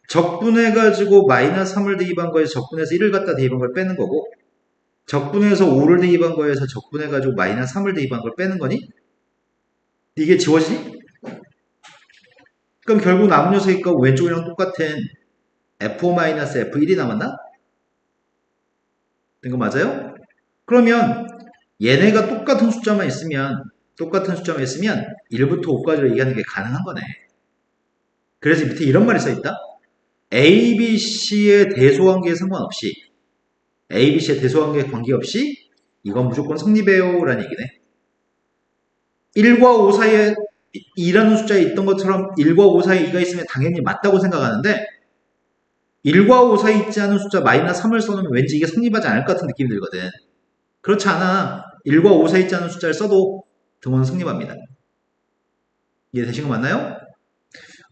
적분해가지고 마이너스 3을 대입한 거에서 적분해서 1을 갖다 대입한 걸 빼는 거고 적분해서 5를 대입한 거에서 적분해가지고 마이너스 3을 대입한 걸 빼는 거니? 이게 지워지니? 그럼 결국 남은 녀석의 값 왼쪽이랑 똑같은 F5-F1이 남았나? 된 거 맞아요? 그러면 얘네가 똑같은 숫자만 있으면 1부터 5까지로 얘기하는 게 가능한 거네. 그래서 밑에 이런 말이 써있다. A, B, C의 대소관계에 관계없이 이건 무조건 성립해요 라는 얘기네. 1과 5 사이에 2라는 숫자에 있던 것처럼 1과 5 사이에 2가 있으면 당연히 맞다고 생각하는데 1과 5 사이에 있지 않은 숫자 마이너스 3을 써놓으면 왠지 이게 성립하지 않을 것 같은 느낌이 들거든. 그렇지 않아. 1과 5 사이에 있지 않은 숫자를 써도 등호는 성립합니다. 이해되신 거 맞나요?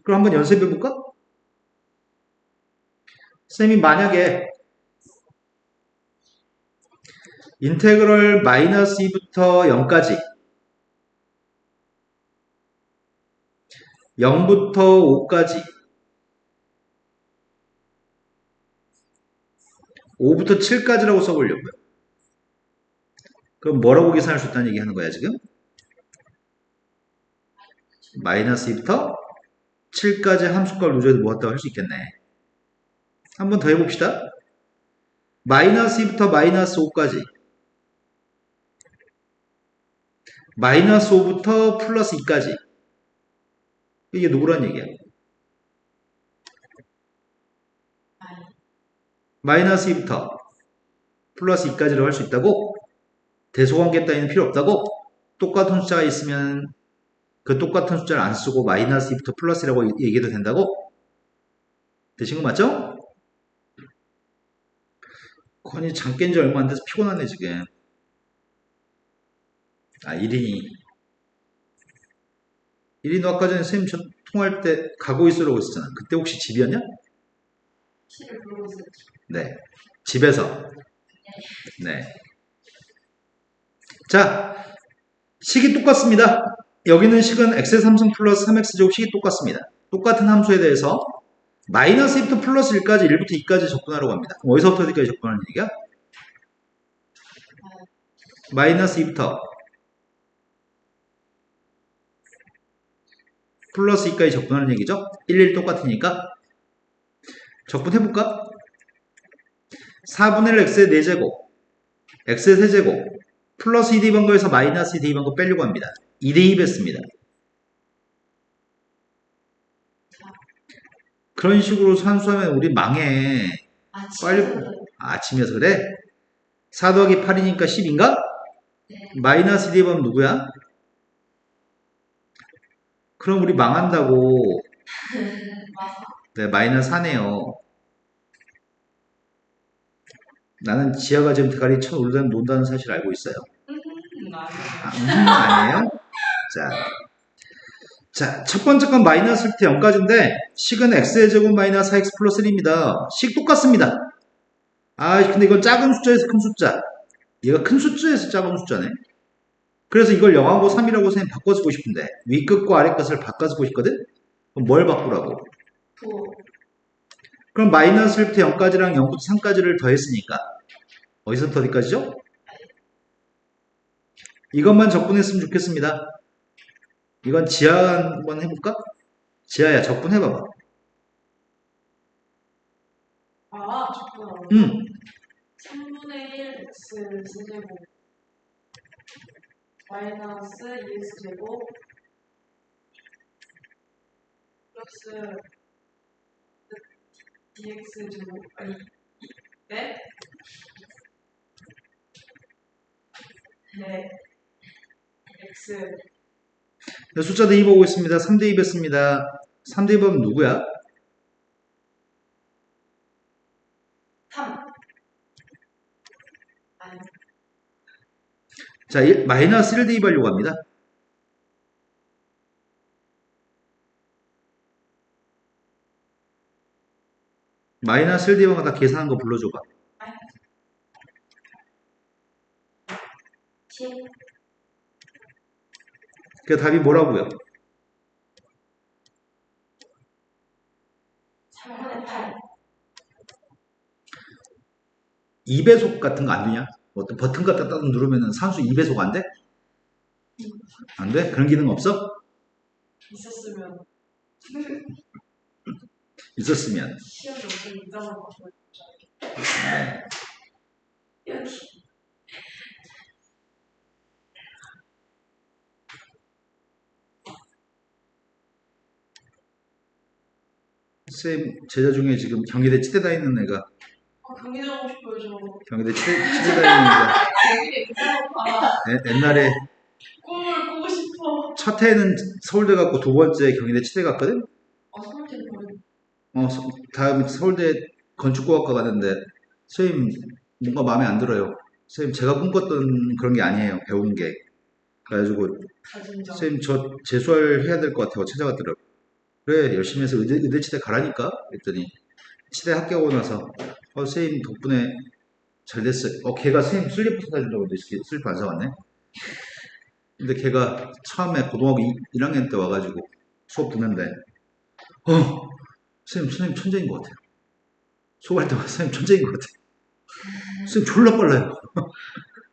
그럼 한번 연습해볼까? 쌤이 만약에 인테그럴 마이너스 2부터 0까지 0부터 5까지 5부터 7까지라고 써보려고요. 그럼 뭐라고 계산할 수 있다는 얘기 하는 거야 지금? 마이너스 2부터 7까지 함수값을 누적해서 모았다고 할 수 있겠네. 한번 더 해봅시다. 마이너스 2부터 마이너스 5까지 마이너스 5부터 플러스 2까지 이게 누구란 얘기야? 마이너스 2부터 플러스 2까지로 할 수 있다고? 대소관계 따위는 필요 없다고? 똑같은 숫자가 있으면 그 똑같은 숫자를 안 쓰고 마이너스 2부터 플러스라고 얘기해도 된다고? 되신 거 맞죠? 건이 잠 깬 지 얼마 안 돼서 피곤하네 지금. 아 1인이 너 아까 전에 선생님 저 통화할 때 가고 있으라고 했었잖아. 그때 혹시 집이었냐? 시를 부르고 있었죠. 네. 집에서. 네. 자, 식이 똑같습니다. 여기는 식은 x의 3승 플러스 3x제곱 식이 똑같습니다. 똑같은 함수에 대해서 마이너스 2부터 플러스 1까지 1부터 2까지 접근하라고 합니다. 그럼 어디서부터 어디까지 접근하는 얘기야? 마이너스 2부터 플러스 2까지 접근하는 얘기죠. 1, 똑같으니까 접근해볼까? 4분의 1 x의 4제곱 x의 세제곱 플러스 2대입한 거에서 마이너스 2대입한 거 빼려고 합니다. 2대입했습니다. 그런 식으로 산수하면 우리 망해. 빨리 아침이어서 그래? 4 더하기 8이니까 10인가? 네. 마이너스 2대입하면 누구야? 그럼 우리 망한다고. 네, 마이너스 4네요. 나는 지하가 지금 대가리 쳐 논다는 사실 알고 있어요. 아니에요? 자, 첫 번째 건 마이너스 1부터 0까지인데 식은 x의 제곱 마이너스 4x 플러스 1입니다. 식 똑같습니다. 아, 근데 이건 작은 숫자에서 큰 숫자. 얘가 큰 숫자에서 작은 숫자네. 그래서 이걸 0하고 3이라고 선생님 바꿔 쓰고 싶은데 위 끝과 아래 끝을 바꿔 쓰고 싶거든? 그럼 뭘 바꾸라고? 그럼 마이너스 1부터 0까지랑 0부터 3까지를 더했으니까 어디서부터 어디까지죠? 이것만 접근했으면 좋겠습니다. 이건 지하 한번 해볼까? 지하야 접근해봐봐. 접근. 3분의 1 x 세제곱 마이너스 2x 제곱 플러스 dx 제곱 아니 네? 네 x 숫자 대입하고 있습니다. 3대입했습니다. 3대입하면 누구야? 3 아니 자, 마이너스 1 대입하려고 합니다. 마이너스 1 대입한 거 다 계산한 거 불러줘봐. 7 그 답이 뭐라고요? 3분의 8 2배속 같은 거 안 되냐? 어떤 버튼 갖다 따로 누르면 산수 2배속 안 돼? 안 돼? 그런 기능 없어? 있었으면 있었으면. 시험이 엄청 이상한 거 보여줄 줄 네. 여기 쌤 제자 중에 지금 경희대 치대 다니는 애가 경기 가고 싶어요 저 경희대 치대 다니는 애가 경기에 있다고 옛날에 꿈을 꾸고 싶어 첫 해는 서울대 갔고 두 번째 경희대 치대 갔거든? 서울대 다음 서울대 건축공학과 갔는데 선생님 뭔가 마음에 안 들어요. 선생님 제가 꿈꿨던 그런 게 아니에요. 배운 게. 그래가지고 가진점 선생님 저 재수할 해야 될 것 같아요. 찾아갔더라고. 그래 열심히 해서 의대 치대 가라니까 그랬더니 치대 합격하고 나서 선생님 덕분에 잘 됐어요. 걔가 선생님 슬리퍼 사다 준다고 했는데 슬리퍼 안 사왔네. 근데 걔가 처음에 고등학교 1학년 때 와가지고 수업 듣는데 선생님 천재인 것 같아요. 수업할 때 선생님 천재인 것 같아요. 선생님 졸라 빨라요.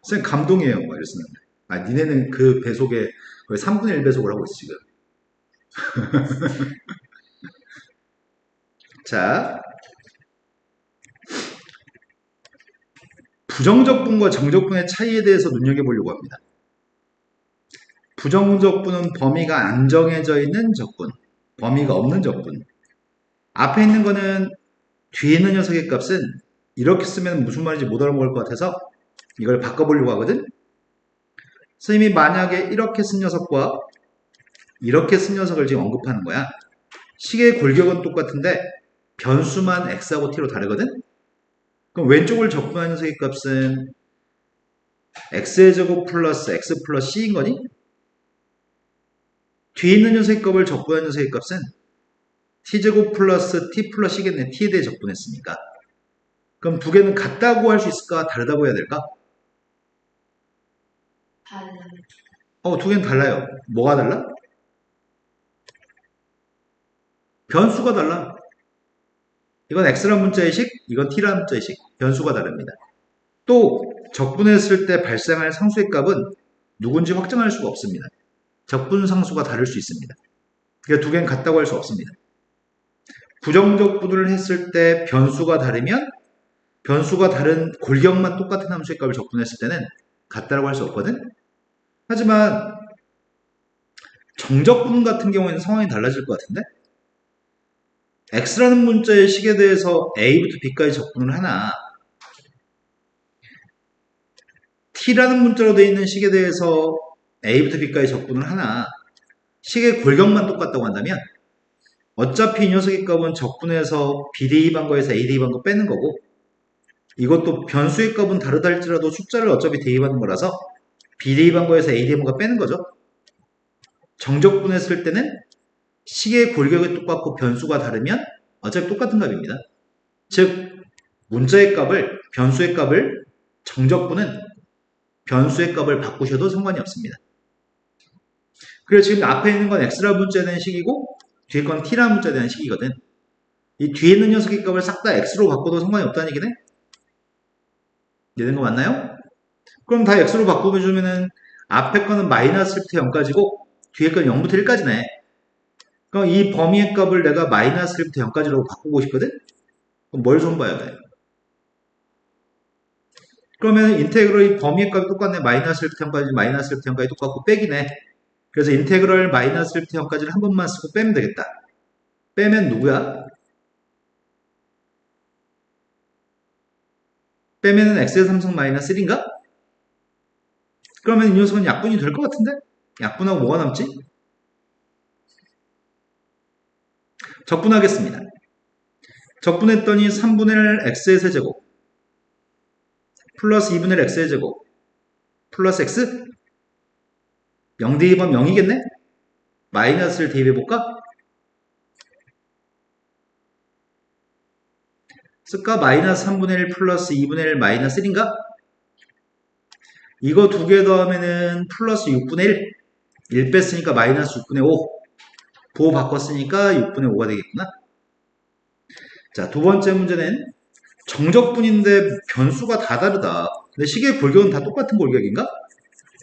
선생님 감동이에요. 막 이랬었는데. 아, 니네는 그 배속에 거의 3분의 1 배속을 하고 있어, 지금. 자. 부정적분과 정적분의 차이에 대해서 눈여겨보려고 합니다. 부정적분은 범위가 안 정해져 있는 적분, 범위가 없는 적분. 앞에 있는 거는 뒤에 있는 녀석의 값은 이렇게 쓰면 무슨 말인지 못 알아먹을 것 같아서 이걸 바꿔보려고 하거든. 선생님이 만약에 이렇게 쓴 녀석과 이렇게 쓴 녀석을 지금 언급하는 거야. 식의 골격은 똑같은데 변수만 x하고 t로 다르거든? 그럼 왼쪽을 적분한 녀석의 값은 x의 제곱 플러스 x 플러스 c인 거니? 뒤에 있는 녀석의 값을 적분한 녀석의 값은 t제곱 플러스 t 플러스 c겠네. t에 대해 적분했으니까. 그럼 두 개는 같다고 할 수 있을까? 다르다고 해야 될까? 다른. 두 개는 달라요. 뭐가 달라? 변수가 달라. 이건 x라는 문자의 식, 이건 t라는 문자의 식. 변수가 다릅니다. 또 적분했을 때 발생할 상수의 값은 누군지 확정할 수가 없습니다. 적분 상수가 다를 수 있습니다. 그러니까 두 개는 같다고 할 수 없습니다. 부정적분을 했을 때 변수가 다르면 변수가 다른 골격만 똑같은 함수의 값을 적분했을 때는 같다고 할 수 없거든? 하지만 정적분 같은 경우에는 상황이 달라질 것 같은데? x라는 문자의 식에 대해서 a부터 b까지 적분을 하나 t라는 문자로 되어 있는 식에 대해서 a부터 b까지 적분을 하나 식의 골격만 똑같다고 한다면 어차피 이 녀석의 값은 적분해서 b 대입한 거에서 a 대입한 거 빼는 거고 이것도 변수의 값은 다르다 할지라도 숫자를 어차피 대입하는 거라서 b 대입한 거에서 a 대입한 거 빼는 거죠. 정적분했을 때는 식의 골격이 똑같고 변수가 다르면 어차피 똑같은 값입니다. 즉 문자의 값을 변수의 값을 정적분은 변수의 값을 바꾸셔도 상관이 없습니다. 그래서 지금 앞에 있는 건 x라는 문자에 대한 식이고 뒤에 건 t라는 문자에 대한 식이거든. 이 뒤에 있는 녀석의 값을 싹 다 x로 바꿔도 상관이 없다는 얘기네? 이해된 거 맞나요? 그럼 다 x로 바꿔주면은 앞에 거는 마이너스 1부터 0까지고 뒤에 거는 0부터 1까지네. 그럼 이 범위의 값을 내가 마이너스 1부터 0까지로 바꾸고 싶거든? 그럼 뭘 손봐야 돼? 그러면 인테그럴이 범위의 값이 똑같네. 마이너스 1부터 0까지, 마이너스 1부터 0까지 똑같고 빼기네. 그래서 인테그럴 마이너스 1부터 0까지를 한 번만 쓰고 빼면 되겠다. 빼면 누구야? 빼면은 x의 3승 마이너스 1인가? 그러면 이 녀석은 약분이 될 것 같은데? 약분하고 뭐가 남지? 적분하겠습니다. 적분했더니 3분의 1 x의 세제곱 플러스 2분의 1 x의 제곱 플러스 x 0 대입하면 0이겠네? 마이너스를 대입해볼까? 쓸까? 마이너스 3분의 1 플러스 2분의 1 마이너스 1인가? 이거 두 개 더하면은 플러스 6분의 1 1 뺐으니까 마이너스 6분의 5 보호 바꿨으니까 6분의 5가 되겠구나. 자, 두 번째 문제는 정적분인데 변수가 다 다르다. 근데 식의 골격은 다 똑같은 골격인가?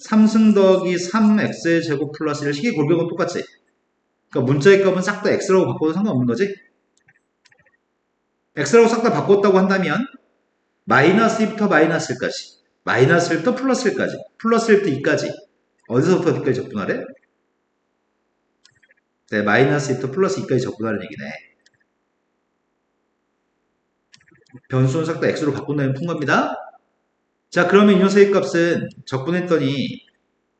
3승 더하기 3x의 제곱 플러스 1 식의 골격은 똑같지. 그러니까 문자의 값은 싹 다 x라고 바꿔도 상관없는 거지. x라고 싹 다 바꿨다고 한다면 마이너스 2부터 마이너스 1까지 마이너스 1부터 플러스 1까지 플러스 1부터 2까지 어디서부터 어디까지 적분하래? 네, 마이너스 2부터 플러스 2까지 적분하는 얘기네. 변수는 싹 다 x로 바꾼다면 푼 겁니다. 자, 그러면 이 녀석의 값은 적분했더니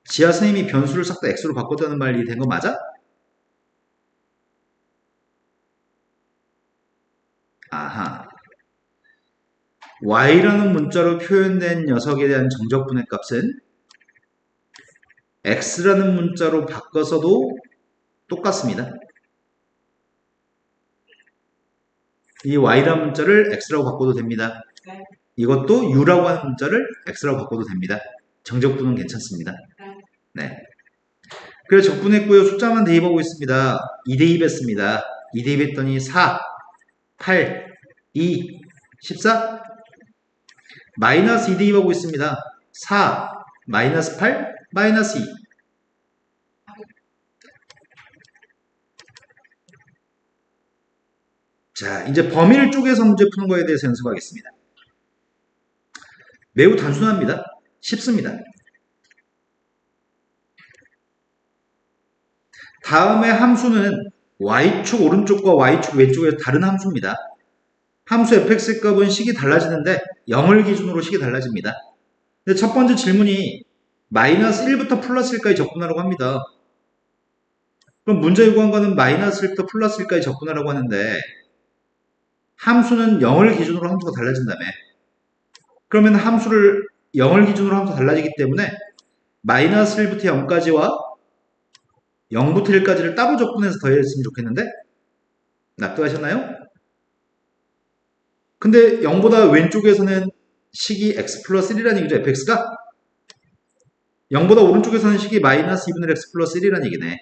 지하 선생님이 변수를 싹 다 x로 바꿨다는 말이 된 거 맞아? 아하. y라는 문자로 표현된 녀석에 대한 정적분의 값은 x라는 문자로 바꿔서도 똑같습니다. 이 y라는 문자를 x라고 바꿔도 됩니다. 네. 이것도 u라고 하는 문자를 x라고 바꿔도 됩니다. 정적분은 괜찮습니다. 네. 그래서 적분했고요. 숫자만 대입하고 있습니다. 2 대입했습니다. 2 대입했더니 4, 8, 2, 14 마이너스 2 대입하고 있습니다. 4, 마이너스 8, 마이너스 2 자, 이제 범위를 쪼개서 문제 푸는 거에 대해서 연습하겠습니다. 매우 단순합니다. 쉽습니다. 다음의 함수는 y축 오른쪽과 y축 왼쪽에서 다른 함수입니다. 함수 fx의 값은 식이 달라지는데 0을 기준으로 식이 달라집니다. 근데 첫 번째 질문이 마이너스 1부터 플러스 1까지 접근하라고 합니다. 그럼 문제 요구한 거는 마이너스 1부터 플러스 1까지 접근하라고 하는데 함수는 0을 기준으로 함수가 달라진다며. 그러면 함수를 0을 기준으로 함수가 달라지기 때문에 마이너스 1부터 0까지와 0부터 1까지를 따로 접근해서 더했으면 좋겠는데 납득하셨나요? 근데 0보다 왼쪽에서는 식이 x 플러스 1이라는 얘기죠. fx가 0보다 오른쪽에서는 식이 마이너스 2분의 x 플러스 1이라는 얘기네.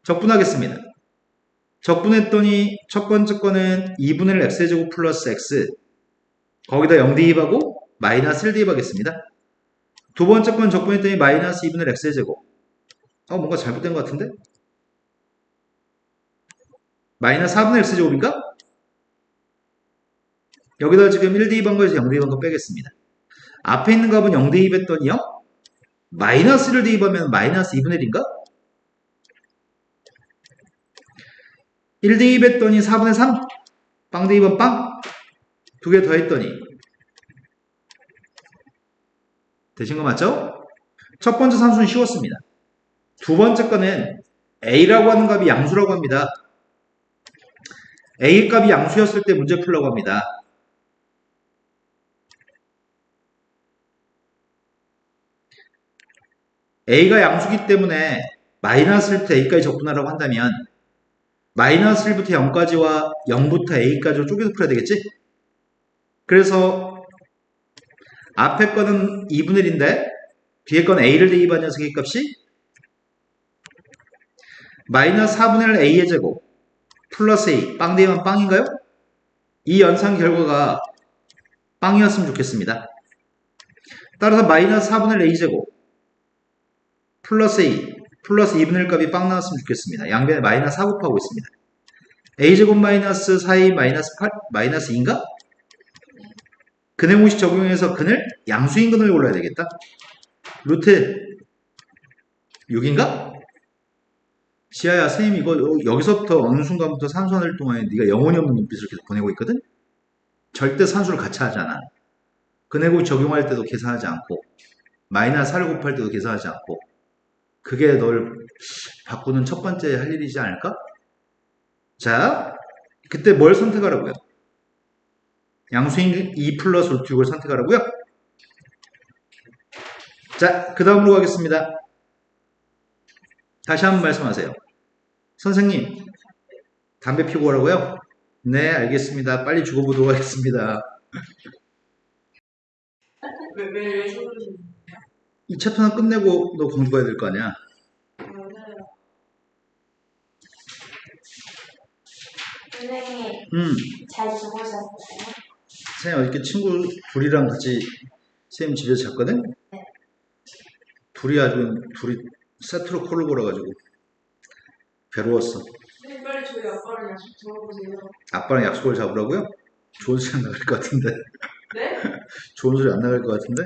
적분하겠습니다. 적분했더니 첫 번째 거는 2분의 1 x제곱 플러스 x 거기다 0 대입하고 마이너스 1 대입하겠습니다. 두 번째 건 적분했더니 마이너스 2분의 1 x제곱 뭔가 잘못된 것 같은데? 마이너스 4분의 x제곱인가? 여기다 지금 1 대입한 거에서 0 대입한 거 빼겠습니다. 앞에 있는 값은 0 대입했더니요. 마이너스 1을 대입하면 마이너스 2분의 1인가? 1 대입했더니 4분의 3? 빵 대입은 빵? 두 개 더했더니 되신 거 맞죠? 첫 번째 산수는 쉬웠습니다. 두 번째 거는 A라고 하는 값이 양수라고 합니다. A 값이 양수였을 때 문제 풀라고 합니다. A가 양수기 때문에 마이너스 1부터 A까지 접근하라고 한다면 마이너스 1부터 0까지와 0부터 A까지로 쪼개서 풀어야 되겠지? 그래서 앞에 거는 2분의 1인데 뒤에 건 A를 대입한 녀석의 값이 마이너스 4분의 1 A의 제곱 플러스 A 빵 대입하면 빵인가요? 이 연산 결과가 빵이었으면 좋겠습니다. 따라서 마이너스 4분의 1 A제곱 플러스 A 플러스 2분의 1 값이 빵 나왔으면 좋겠습니다. 양변에 마이너스 4 곱하고 있습니다. A제곱 마이너스 4A 마이너스 8 마이너스 2인가? 근의 공식 적용해서 근을 양수인 근을 골라야 되겠다. 루트 6인가? 지아야 선생님 이거 여기서부터 어느 순간부터 산수하는 동안에 네가 영혼이 없는 눈빛을 계속 보내고 있거든? 절대 산수를 같이 하지 않아. 근의 공식 적용할 때도 계산하지 않고 마이너스 4를 곱할 때도 계산하지 않고 그게 널 바꾸는 첫 번째 할 일이지 않을까? 자, 그때 뭘 선택하라고요? 양수인 2 플러스 루트 6을 선택하라고요? 자, 그 다음으로 가겠습니다. 다시 한번 말씀하세요. 선생님, 담배 피고 오라고요? 네, 알겠습니다. 빨리 죽어보도록 하겠습니다. 왜 소리? 이 챕터는 끝내고 너 공부 가야 될 거 아니야? 선생님 잘 죽으셨어요? 선생님 어저께 친구 둘이랑 같이 선생님 집에서 잤거든? 네. 둘이 세트로 콜을 걸어가지고 괴로웠어. 선생님 빨리 저희 아빠랑 약속 들어보세요. 아빠랑 약속을 잡으라고요? 좋은 소리 안 나갈 것 같은데. 네? 좋은 소리 안 나갈 것 같은데?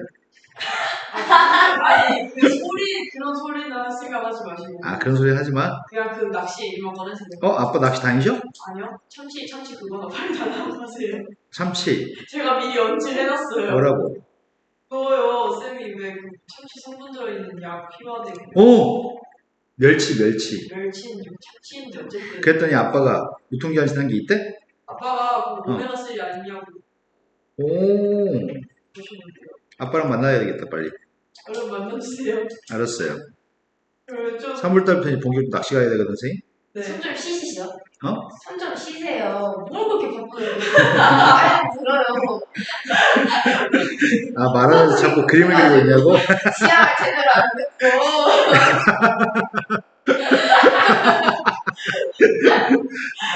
아니 그런 소리나 생각하지 마시고. 그런 소리 하지 마. 그냥 그 낚시 얘기만 꺼내세요. 아빠 낚시 다니셔? 아니요. 참치 그거나 빨리 달라고 하세요. 참치. 제가 미리 연출해놨어요. 뭐라고? 그거요. 쌤이 왜 그 참치 성분 들어있는 약 필요하대. 멸치. 멸치인지 참치인지 어쨌든. 그랬더니 아빠가 유통기한 지난 게 있대? 아빠가 그 오메가3 아니냐고 보시는데요. 아빠랑 만나야 되겠다 빨리. 얼른 만나주세요. 알았어요. 그러면 좀 3월달부터 본격적으로 낚시 가야 되거든 선생님. 네. 손 좀 쉬시죠. 손 좀 쉬세요. 뭘 그렇게 바쁘요? 빨리 들어요. 말하면서 자꾸 그림을 그리고 있냐고? 시야를 제대로 안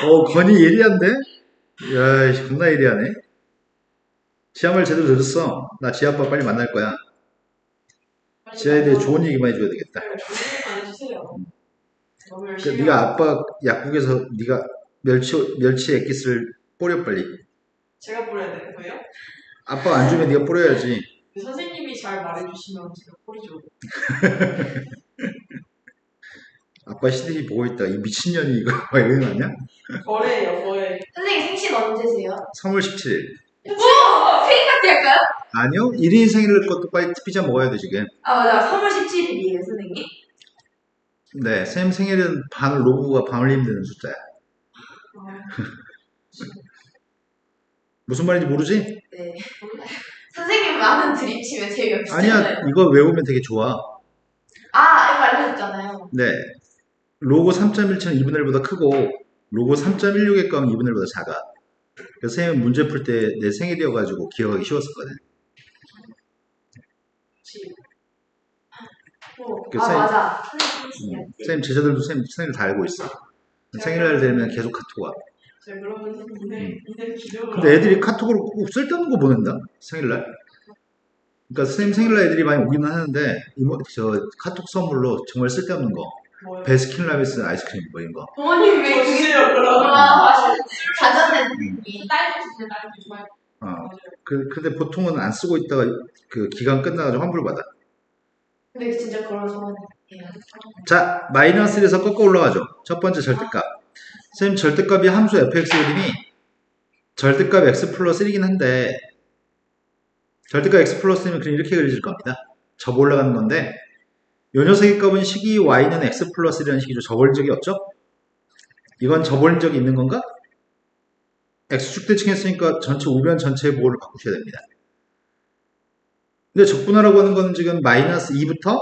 듣고. 건이 예리한데? 야, 겁나 예리하네. 지하말 제대로 들었어. 나 지아빠 빨리 만날 거야. 지하에 대해 좋은 얘기만 해줘야 되겠다. 좋은 얘기만 해주세요. 너무 그러니까 열심히 네가 아빠 약국에서 네가 멸치 액기스를 뿌려 빨리. 제가 뿌려야 되는 거예요? 아빠가 안 주면 네가 뿌려야지. 선생님이 잘 말해주시면 제가 뿌리죠. 아빠 CCTV 보고 있다. 이 미친년이 이거 막 이러는 거 아니야? 거래. 선생님 생신 언제세요? 3월 17일. 오! 생일 파티 할까요? 아니요. 1인 생일 것도 빨리 피자 먹어야 돼 지금. 맞아. 3월 17일이에요, 선생님. 네, 쌤 생일은 로고가 반올림 되는 숫자야. 무슨 말인지 모르지? 네. 선생님 많은 드립치면 재미없잖아요. 아니야, 이거 외우면 되게 좋아. 아, 이거 알려줬잖아요. 네, 로고 3.17은 2분의 1보다 크고 로고 3.16의 값은 2분의 1보다 작아. 그래서 쌤은 문제 풀 때 내 생일이어가지고 기억하기 쉬웠었거든. 그 아, 쌤, 맞아. 선생님 쌤 제자들도 쌤 생일 다 알고 있어. 생일날 되면 계속 카톡 와. 제가 그러면 이들 기억을 근데 애들이 카톡으로 꼭 쓸데없는 거 보낸다? 생일날? 그러니까 쌤 생일날 애들이 많이 오기는 하는데 저 카톡 선물로 정말 쓸데없는 거. 뭐요? 베스킨라빈스 아이스크림 뭐 이런 거. 부모님 왜 그게 주세요 그럼. 가전에 딸기 주세요. 딸기 좋아요. 어. 근데 보통은 안 쓰고 있다가 그 기간 끝나가지고 환불받아. 근데 진짜 그런 소원이에요. 자, 마이너스 1에서 꺾어 올라가죠. 첫 번째 절대값. 쌤 절대값이 함수 fx 그림이 절대값 x 플러스 1이긴 한데 절대값 x 플러스 1이면 그림 이렇게 그려질 겁니다. 접 올라가는 건데 요 녀석의 값은 식이 y는 x 플러스 1이라는 식이죠. 접 올린 적이 없죠? 이건 접 올린 적이 있는 건가? x축 대칭했으니까 전체 우변 전체의 보호를 바꾸셔야 됩니다. 근데 적분하라고 하는 거는 지금 마이너스 2부터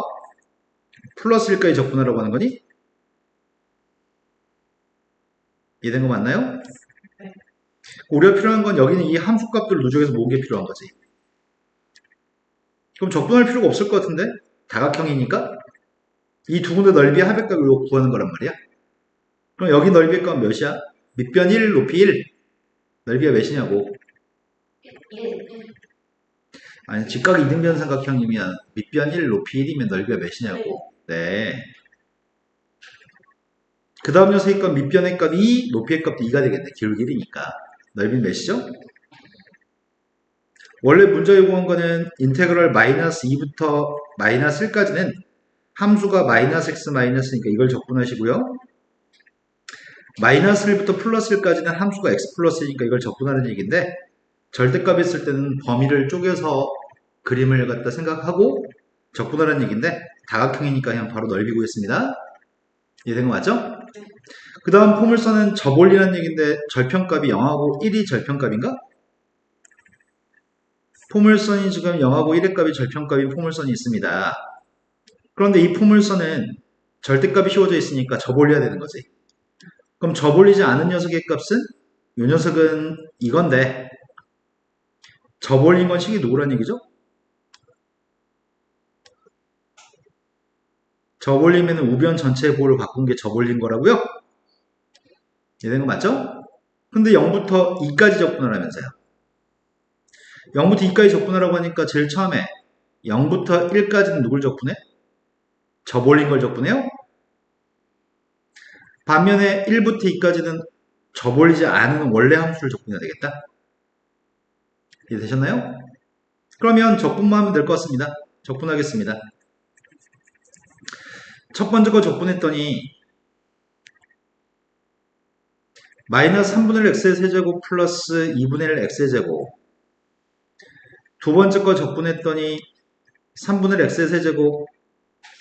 플러스 1까지 적분하라고 하는 거니? 이해된 거 맞나요? 네. 우리가 필요한 건 여기는 이 함수값들을 누적해서 모은 게 필요한 거지. 그럼 적분할 필요가 없을 것 같은데? 다각형이니까? 이 두 군데 넓이의 합의값을 구하는 거란 말이야. 그럼 여기 넓이의 값은 몇이야? 밑변 1, 높이 1. 넓이가 몇이냐고. 1. 아니, 직각 이등변 삼각형이면 밑변 1, 높이 1이면 넓이가 몇이냐고. 네. 그 다음 녀석의 값 밑변의 값 2, 높이의 값도 2가 되겠네. 기울기 1이니까. 넓이는 몇이죠? 원래 문제 요구한 거는 인테그럴 마이너스 2부터 마이너스 1까지는 함수가 마이너스 x 마이너스니까 이걸 적분하시고요. 마이너스 1부터 플러스 1까지는 함수가 x 플러스 1이니까 이걸 적분하는 얘기인데 절대값 있을 때는 범위를 쪼개서 그림을 갖다 생각하고 적분하는 얘기인데 다각형이니까 그냥 바로 넓이 구했습니다. 이해된 거 맞죠? 그 다음 포물선은 접올리는 얘기인데 절편값이 0하고 1이 절편값인가? 포물선이 지금 0하고 1의 값이 절편값인 포물선이 있습니다. 그런데 이 포물선은 절대값이 씌워져 있으니까 접올려야 되는 거지. 그럼 접올리지 않은 녀석의 값은 이 녀석은 이건데 접올린 건 식이 누구란 얘기죠? 접올리면 우변 전체의 보호를 바꾼 게 접올린 거라고요? 이해된 거 맞죠? 근데 0부터 2까지 접근하라면서요. 0부터 2까지 접근하라고 하니까 제일 처음에 0부터 1까지는 누굴 접근해? 접올린 걸 접근해요? 반면에 1부터 2까지는 접올리지 않은 원래 함수를 접근해야 되겠다. 이해되셨나요? 그러면 적분만 하면 될 것 같습니다. 적분하겠습니다. 첫 번째 거 적분했더니 마이너스 3분의 1 x의 세제곱 플러스 2분의 1 x의 제곱. 두 번째 거 적분했더니 3분의 1 x의 세제곱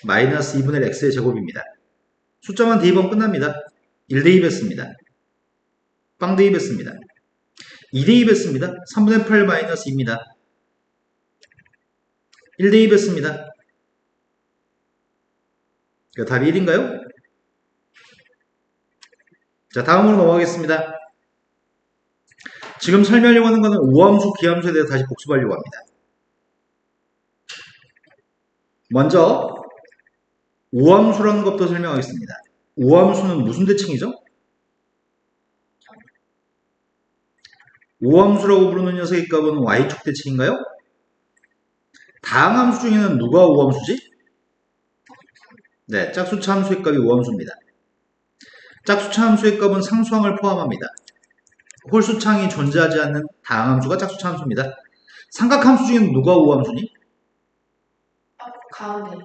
마이너스 2분의 1 x의 제곱입니다. 숫자만 대입하면 끝납니다. 1 대입했습니다. 빵 대입했습니다. 2 대입했습니다. 3분의 8 마이너스 2입니다. 1 대입했습니다. 답이 1인가요? 자, 다음으로 넘어가겠습니다. 지금 설명하려고 하는 것은 우함수, 기함수에 대해서 다시 복습하려고 합니다. 먼저 우함수라는 것부터 설명하겠습니다. 우함수는 무슨 대칭이죠? 우함수라고 부르는 녀석의 값은 y축 대칭인가요? 다항함수 중에는 누가 우함수지? 네, 짝수차 함수의 값이 우함수입니다. 짝수차 함수의 값은 상수항을 포함합니다. 홀수창이 존재하지 않는 다항함수가 짝수차 함수입니다. 삼각함수 중에는 누가 우함수니? 가운데.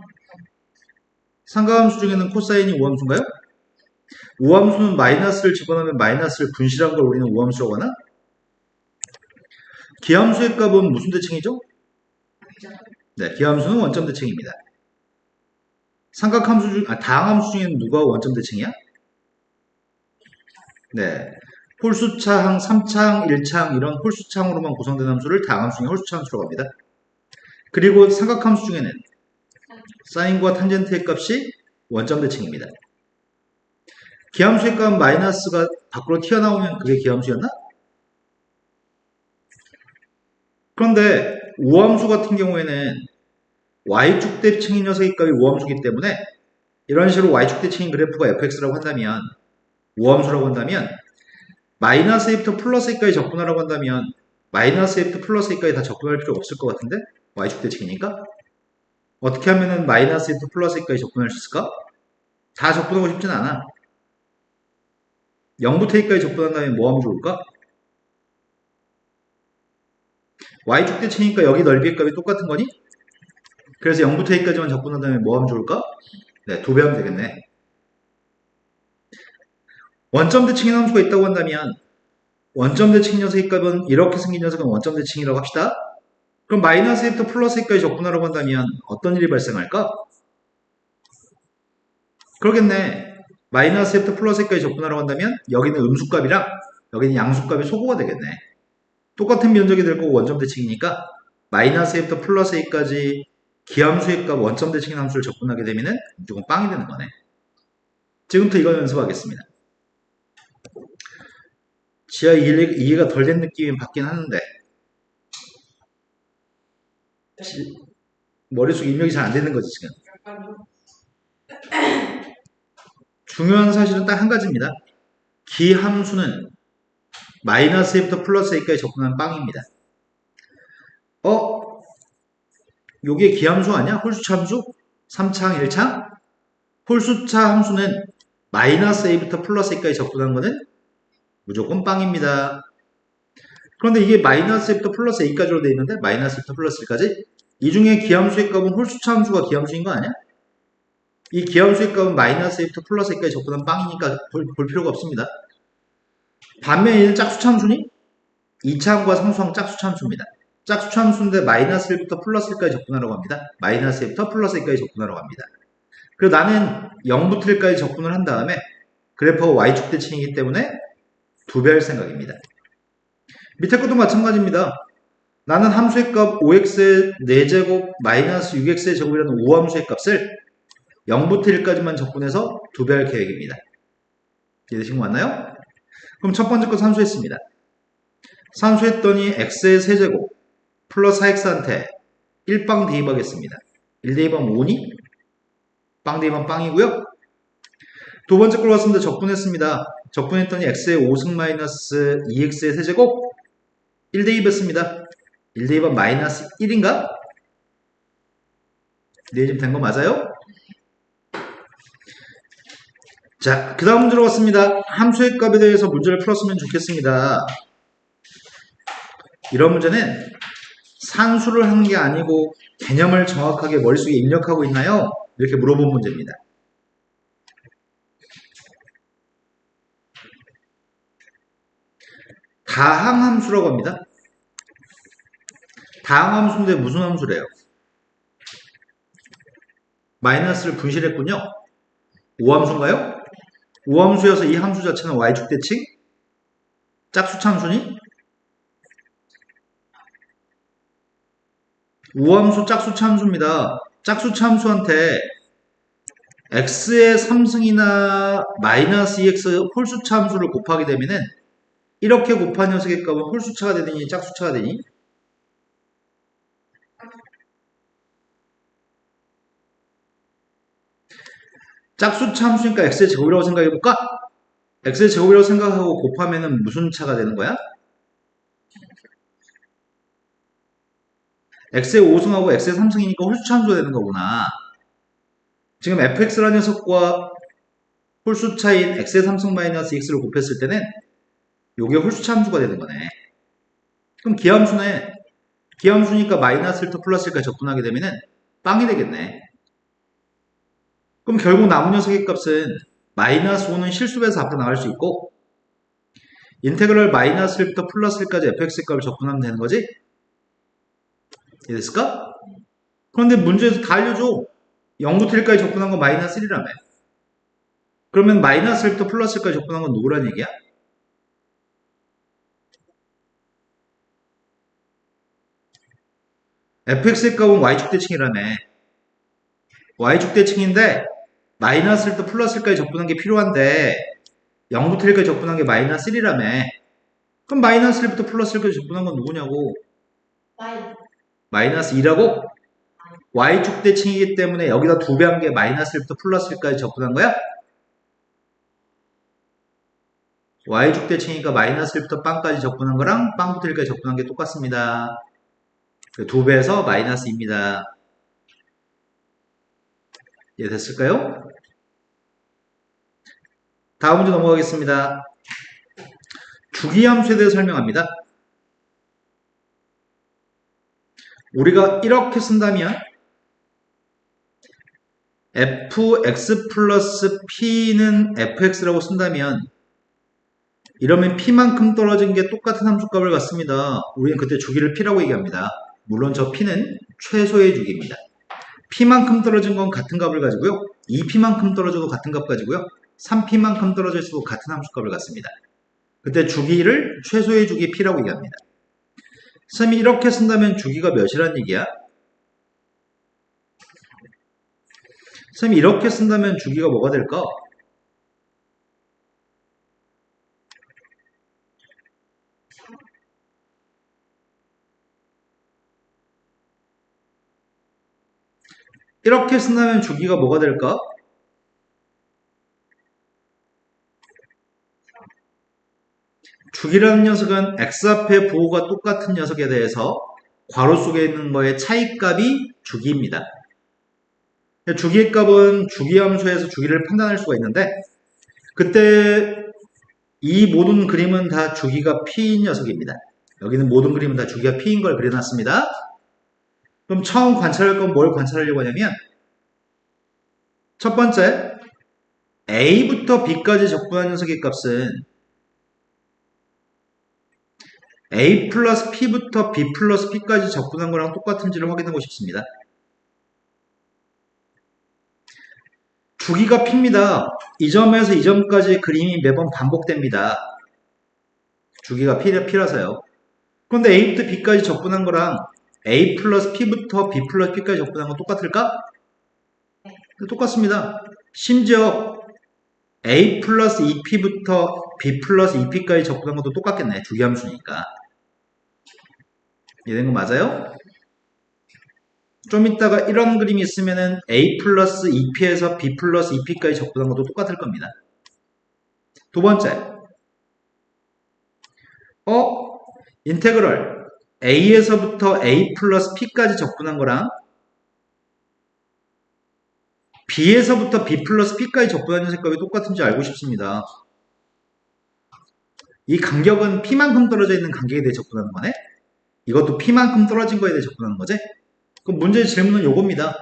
삼각함수 중에는 코사인이 우함수인가요? 우함수는 마이너스를 집어넣으면 마이너스를 분실한 걸 우리는 우함수라고 하나? 기함수의 값은 무슨 대칭이죠? 네, 기함수는 원점 대칭입니다. 삼각함수 중, 다항함수 중에는 누가 원점 대칭이야? 네. 홀수차항, 3차항, 1차항 이런 홀수차항으로만 구성된 함수를 다항함수 중에 홀수차 함수라고 합니다. 그리고 삼각함수 중에는 사인과 탄젠트의 값이 원점 대칭입니다. 기함수의 값 마이너스가 밖으로 튀어나오면 그게 기함수였나? 그런데 우함수 같은 경우에는 y축 대칭인 녀석의 값이 우함수이기 때문에 이런 식으로 y축 대칭인 그래프가 fx라고 한다면 우함수라고 한다면 마이너스 a부터 플러스 a까지 접근하라고 한다면 마이너스 a부터 플러스 a까지 다 접근할 필요 없을 것 같은데 y축 대칭이니까 어떻게 하면은 마이너스 a부터 플러스 a까지 접근할 수 있을까? 다 접근하고 싶진 않아. 0부터 a까지 접근한다면 뭐 하면 좋을까? y축 대칭이니까 여기 넓이의 값이 똑같은 거니? 그래서 0부터 a까지만 접근한다면 뭐 하면 좋을까? 네, 2배 하면 되겠네. 원점 대칭인 함수가 있다고 한다면 원점 대칭 녀석의 값은 이렇게 생긴 녀석은 원점 대칭이라고 합시다. 그럼 마이너스 1부터 플러스 1까지 접근하라고 한다면 어떤 일이 발생할까? 그러겠네. 마이너스 1부터 플러스 1까지 접근하라고 한다면 여기는 음수값이랑 여기는 양수값이 소거가 되겠네. 똑같은 면적이 될 거고 원점 대칭이니까 마이너스 1부터 플러스 1까지 기함수의 값 원점 대칭인 함수를 접근하게 되면 무조건 빵이 되는 거네. 지금부터 이거 연습하겠습니다. 지하 이해가 덜 된 느낌이 받긴 하는데 머릿속에 입력이 잘 안 되는 거지 지금. 약간요. 중요한 사실은 딱 한 가지입니다. 기함수는 마이너스 a부터 플러스 a까지 접근하는 빵입니다. 요게 기함수 아니야? 홀수차 함수? 3차항, 1차항? 홀수차 함수는 마이너스 a부터 플러스 a까지 접근하는 거는 무조건 빵입니다. 그런데 이게 마이너스 a부터 플러스 a까지로 되어 있는데 마이너스 a부터 플러스 1까지? 이 중에 기함수의 값은 홀수차 함수가 기함수인 거 아니야? 이 기함수의 값은 마이너스 a부터 플러스 a까지 접근한 빵이니까 볼 필요가 없습니다. 반면에 얘는 짝수차 함수니? 2차항과 3차항 짝수차 함수입니다. 짝수차 함수인데 마이너스 1부터 플러스 1까지 접근하라고 합니다. 마이너스 1부터 플러스 1까지 접근하라고 합니다. 그리고 나는 0부터 1까지 접근을 한 다음에 그래프가 y축 대칭이기 때문에 2배 할 생각입니다. 밑에 것도 마찬가지입니다. 나는 함수의 값 5x의 4제곱 마이너스 6x의 제곱이라는 우함수의 값을 0부터 1까지만 접근해서 2배 할 계획입니다. 이해되신 거 맞나요? 그럼 첫 번째 거 산수했습니다. 산수했더니 x의 세제곱 플러스 4x한테 1빵 대입하겠습니다. 1 대입하면 5니? 빵 대입하면 빵이고요. 두 번째 걸 왔습니다. 적분했습니다. 적분했더니 x의 5승 마이너스 2x의 세제곱 1 대입했습니다. 1 대입하면 마이너스 1인가? 네, 지금 된 거 맞아요? 자, 그 다음 문제로 왔습니다. 함수의 값에 대해서 문제를 풀었으면 좋겠습니다. 이런 문제는 산수를 하는 게 아니고 개념을 정확하게 머릿속에 입력하고 있나요? 이렇게 물어본 문제입니다. 다항함수라고 합니다. 다항함수인데 무슨 함수래요? 마이너스를 분실했군요. 우함수인가요? 우함수여서 이 함수 자체는 y축 대칭? 짝수차 함수니? 우함수 짝수차 함수입니다. 짝수차 함수한테 x의 3승이나 마이너스 2x 홀수차 함수를 곱하게 되면은 이렇게 곱한 녀석의 값은 홀수차가 되니 짝수차가 되니? 짝수차 함수니까 x의 제곱이라고 생각해볼까? x의 제곱이라고 생각하고 곱하면은 무슨 차가 되는 거야? x의 5승하고 x의 3승이니까 홀수차 함수가 되는 거구나. 지금 fx라는 녀석과 홀수차인 x의 3승 마이너스 x를 곱했을 때는 요게 홀수차 함수가 되는 거네. 그럼 기함수네. 기함수니까 마이너스 1부터 플러스 1까지 접근하게 되면은 빵이 되겠네. 그럼 결국 남은 녀석의 값은 마이너스 5는 실수배에서 앞으로 나갈 수 있고 인테그럴 마이너스 1부터 플러스 1까지 fx의 값을 접근하면 되는 거지? 이해됐을까? 그런데 문제에서 다 알려줘. 0부터 1까지 적분한 건 마이너스 1이라며. 그러면 마이너스 1부터 플러스 1까지 적분한 건 누구란 얘기야? fx의 값은 y축 대칭이라며. y축 대칭인데 마이너스 1부터 플러스 1까지 적분한 게 필요한데 0부터 1까지 적분한 게 마이너스 1이라며. 그럼 마이너스 1부터 플러스 1까지 적분한 건 누구냐고? Y. 마이너스 2라고? y축 대칭이기 때문에 여기다 2배 한 게 마이너스 1부터 플러스 1까지 적분한 거야? y축 대칭이니까 마이너스 1부터 빵까지 적분한 거랑 빵부터 1까지 적분한 게 똑같습니다. 2배에서 마이너스 2입니다. 이해됐을까요? 다음 문제 넘어가겠습니다. 주기함수에 대해 설명합니다. 우리가 이렇게 쓴다면 fx 플러스 p는 fx라고 쓴다면 이러면 p만큼 떨어진 게 똑같은 함수값을 갖습니다. 우리는 그때 주기를 p라고 얘기합니다. 물론 저 p는 최소의 주기입니다. p만큼 떨어진 건 같은 값을 가지고요. 2p만큼 떨어져도 같은 값 가지고요. 3p만큼 떨어져 있어도 같은 함수값을 갖습니다. 그때 주기를 최소의 주기 p라고 얘기합니다. 선생님이 이렇게 쓴다면 주기가 몇이란 얘기야? 선생님이 이렇게 쓴다면 주기가 뭐가 될까? 이렇게 쓴다면 주기가 뭐가 될까? 주기라는 녀석은 x 앞에 부호가 똑같은 녀석에 대해서 괄호 속에 있는 거의 차이값이 주기입니다. 주기의 값은 주기함수에서 주기를 판단할 수가 있는데 그때 이 모든 그림은 다 주기가 p인 녀석입니다. 여기는 모든 그림은 다 주기가 p인 걸 그려놨습니다. 그럼 처음 관찰할 건 뭘 관찰하려고 하냐면 첫 번째 a부터 b까지 적분한 녀석의 값은 a 플러스 p부터 b 플러스 p까지 적분한 거랑 똑같은지를 확인하고 싶습니다. 주기가 p입니다. 이 점에서 이 점까지 그림이 매번 반복됩니다. 주기가 p라서요. 그런데 a부터 b까지 적분한 거랑 a 플러스 p부터 b 플러스 p까지 적분한 건 똑같을까? 똑같습니다. 심지어 a 플러스 2p부터 b 플러스 2p까지 적분한 것도 똑같겠네. 주기함수니까. 이해된 거 맞아요? 좀 이따가 이런 그림이 있으면은 a 플러스 2p에서 b 플러스 2p까지 적분한 것도 똑같을 겁니다. 두 번째, 인테그럴 a에서부터 a 플러스 p까지 적분한 거랑 b에서부터 b 플러스 p까지 적분한 녀석값이 똑같은지 알고 싶습니다. 이 간격은 p만큼 떨어져 있는 간격에 대해 적분하는 거네? 이것도 p만큼 떨어진 거에 대해 접근하는 거지? 그럼 문제의 질문은 요겁니다.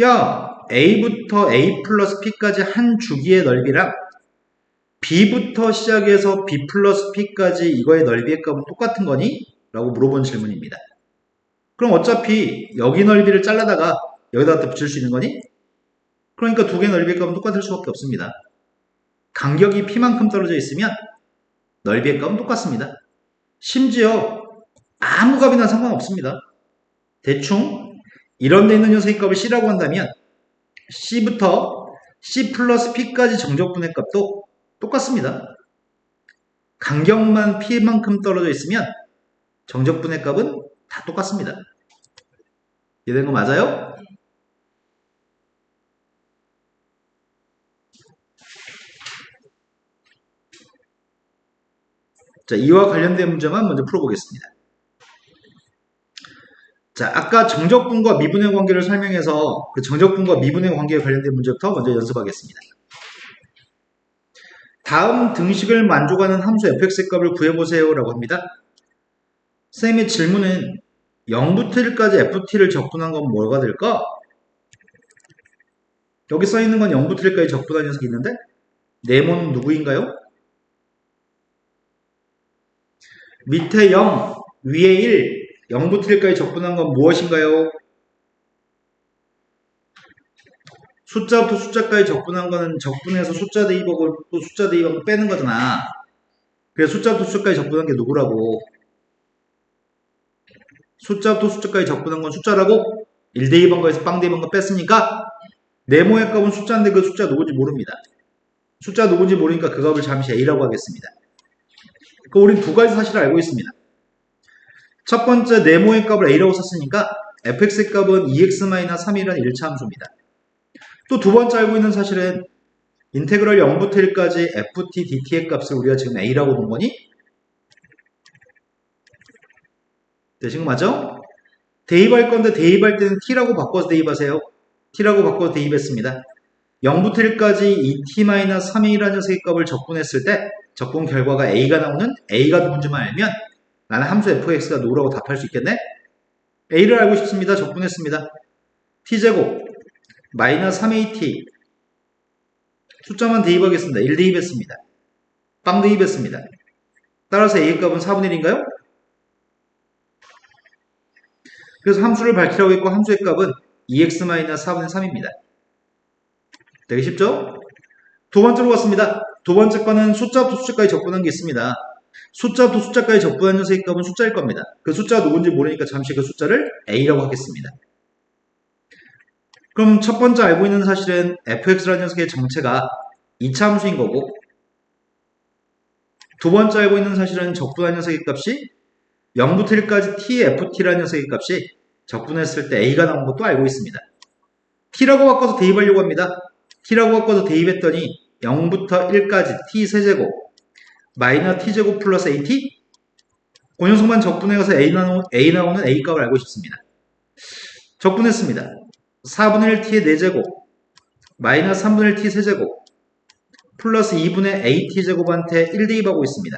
야, a부터 a 플러스 p까지 한 주기의 넓이랑 b부터 시작해서 b 플러스 p까지 이거의 넓이의 값은 똑같은 거니? 라고 물어본 질문입니다. 그럼 어차피 여기 넓이를 잘라다가 여기다 갖다 붙일 수 있는 거니? 그러니까 두 개의 넓이의 값은 똑같을 수밖에 없습니다. 간격이 p만큼 떨어져 있으면 넓이의 값은 똑같습니다. 심지어 아무 값이나 상관없습니다. 대충 이런 데 있는 녀석의 값을 c라고 한다면 c부터 c 플러스 p까지 정적분의 값도 똑같습니다. 간격만 p만큼 떨어져 있으면 정적분의 값은 다 똑같습니다. 이해된 거 맞아요? 자, 이와 관련된 문제만 먼저 풀어보겠습니다. 자, 아까 정적분과 미분의 관계를 설명해서 그 정적분과 미분의 관계에 관련된 문제부터 먼저 연습하겠습니다. 다음 등식을 만족하는 함수 fx의 값을 구해보세요 라고 합니다. 쌤의 질문은 0부터 1까지 ft를 적분한 건 뭐가 될까? 여기 써있는 건 0부터 1까지 적분한 녀석이 있는데 네모는 누구인가요? 밑에 0, 위에 1, 0부터 1까지 적분한 건 무엇인가요? 숫자부터 숫자까지 적분한 거는 적분해서 숫자 대입하고 또 숫자 대입하고 빼는 거잖아. 그래서 숫자부터 숫자까지 적분한 게 누구라고? 숫자부터 숫자까지 적분한 건 숫자라고? 1 대입한 거에서 빵 대입한 거 뺐으니까 네모의 값은 숫자인데 그 숫자 누군지 모릅니다. 숫자 누군지 모르니까 그 값을 잠시 A라고 하겠습니다. 그럼 우린 두 가지 사실을 알고 있습니다. 첫 번째 네모의 값을 A라고 썼으니까 fx의 값은 2x-3이라는 1차 함수입니다. 또 두 번째 알고 있는 사실은 인테그럴 0부터 1까지 ft dt의 값을 우리가 지금 A라고 본 거니? 되신 거 맞죠? 대입할 건데 대입할 때는 t라고 바꿔서 대입하세요. t라고 바꿔서 대입했습니다. 0부터 1까지 2t-3이라는 녀석의 값을 적분했을 때 적분 결과가 a가 나오는 a가 누군지만 알면 나는 함수 fx가 누구라고 답할 수 있겠네? a를 알고 싶습니다. 적분했습니다. t제곱 마이너스 3at 숫자만 대입하겠습니다. 1 대입했습니다. 빵 대입했습니다. 따라서 a의 값은 4분의 1인가요? 그래서 함수를 밝히라고 했고 함수의 값은 2x-4분의 3입니다. 되게 쉽죠? 두 번째로 갔습니다. 두 번째 거는 숫자부터 숫자까지 적분한 게 있습니다. 숫자부터 숫자까지 적분한 녀석의 값은 숫자일 겁니다. 그 숫자가 누군지 모르니까 잠시 그 숫자를 A라고 하겠습니다. 그럼 첫 번째 알고 있는 사실은 fx라는 녀석의 정체가 2차 함수인 거고 두 번째 알고 있는 사실은 적분한 녀석의 값이 0부터 1까지 tft라는 녀석의 값이 적분했을 때 a가 나온 것도 알고 있습니다. t라고 바꿔서 대입하려고 합니다. t라고 바꿔서 대입했더니 0부터 1까지 t 세제곱 마이너스 t제곱 플러스 at 그 녀석만 적분해서 a 나오는 a 값을 알고 싶습니다. 적분했습니다. 4분의 1t의 4제곱 마이너스 3분의 1t 세제곱 플러스 2분의 at제곱한테 1 대입하고 있습니다.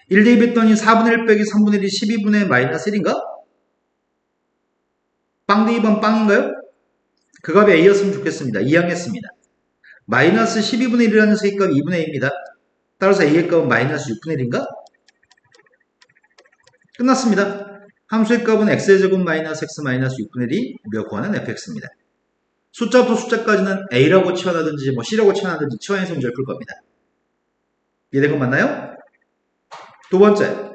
1 대입했더니 4분의 1 빼기 3분의 1이 12분의 마이너스 1인가? 빵 대입은 빵인가요? 그 값이 a였으면 좋겠습니다. 이항했습니다. 마이너스 12분의 1이라는 녀석의 값이 2분의 a입니다. 따라서 a의 값은 마이너스 6분의 1인가? 끝났습니다. 함수의 값은 x제곱 마이너스 x 마이너스 6분의 1이 우리가 구하는 fx입니다. 숫자부터 숫자까지는 a라고 치환하든지 뭐 c라고 치환하든지 치환해서 문제를 풀 겁니다. 이해된 거 맞나요? 두 번째,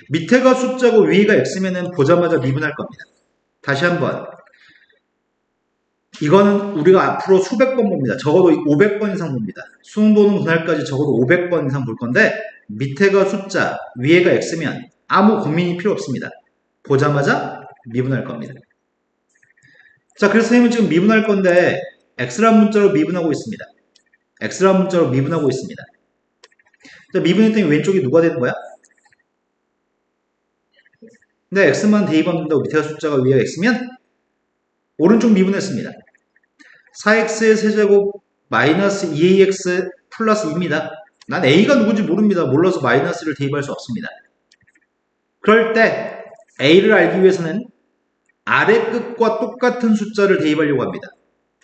밑에가 숫자고 위가 x면은 보자마자 미분할 겁니다. 다시 한번 이거는 우리가 앞으로 수백 번 봅니다. 적어도 500번 이상 봅니다. 수능 보는 그날까지 적어도 500번 이상 볼 건데 밑에가 숫자, 위에가 x면 아무 고민이 필요 없습니다. 보자마자 미분할 겁니다. 자, 그래서 선생님은 지금 미분할 건데 x란 문자로 미분하고 있습니다. x란 문자로 미분하고 있습니다. 자, 미분했더니 왼쪽이 누가 되는 거야? 근데 x만 대입하면 된다고 밑에가 숫자가 위에가 x면 오른쪽 미분했습니다. 4x의 세제곱 마이너스 2ax 플러스 2입니다. 난 a가 누군지 모릅니다. 몰라서 마이너스를 대입할 수 없습니다. 그럴 때 a를 알기 위해서는 아래 끝과 똑같은 숫자를 대입하려고 합니다.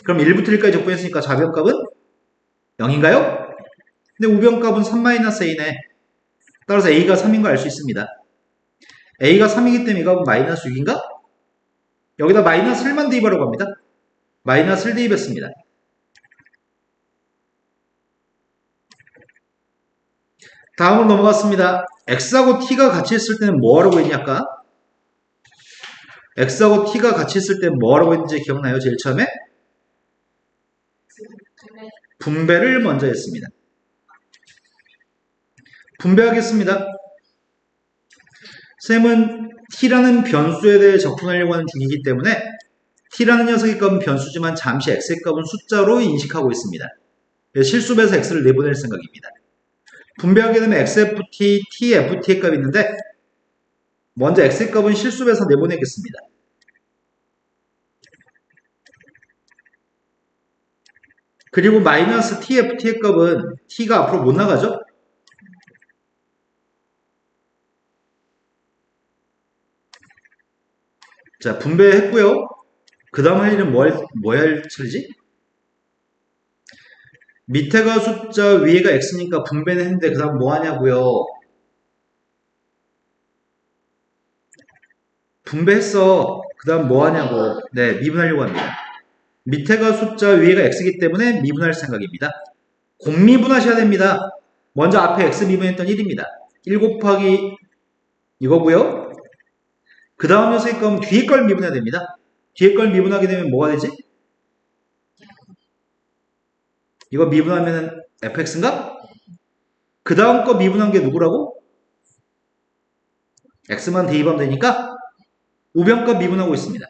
그럼 1부터 1까지 적분했으니까 좌변값은 0인가요? 근데 우변값은 3-a네. 따라서 a가 3인 거 알 수 있습니다. a가 3이기 때문에 이 값은 마이너스 6인가? 여기다 마이너스 1만 대입하려고 합니다. 마이너스 1 대입했습니다. 다음으로 넘어갔습니다. x하고 t가 같이 있을 때는 뭐 하라고 했냐 아까? x하고 t가 같이 있을 때는 뭐 하라고 했는지 기억나요? 제일 처음에? 분배를 먼저 했습니다. 분배하겠습니다. 쌤은 t라는 변수에 대해 접근하려고 하는 중이기 때문에 t라는 녀석의 값은 변수지만 잠시 x의 값은 숫자로 인식하고 있습니다. 실수배에서 x를 내보낼 생각입니다. 분배하게 되면 xft, tft의 값이 있는데 먼저 x의 값은 실수배에서 내보내겠습니다. 그리고 마이너스 tft의 값은 t가 앞으로 못 나가죠? 자, 분배했고요. 그 다음 할 일은 뭐 할 처리지? 밑에가 숫자, 위에가 x니까 분배는 했는데 그 다음 뭐 하냐고요? 분배했어. 그 다음 뭐 하냐고. 네, 미분하려고 합니다. 밑에가 숫자, 위에가 x이기 때문에 미분할 생각입니다. 곱미분하셔야 됩니다. 먼저 앞에 x 미분했던 1입니다. 1 곱하기 이거고요. 그 다음 녀석의 거면 뒤에 걸 미분해야 됩니다. 뒤에 걸 미분하게 되면 뭐가 되지? 이거 미분하면 fx인가? 그 다음 거 미분한 게 누구라고? x만 대입하면 되니까 우변값 미분하고 있습니다.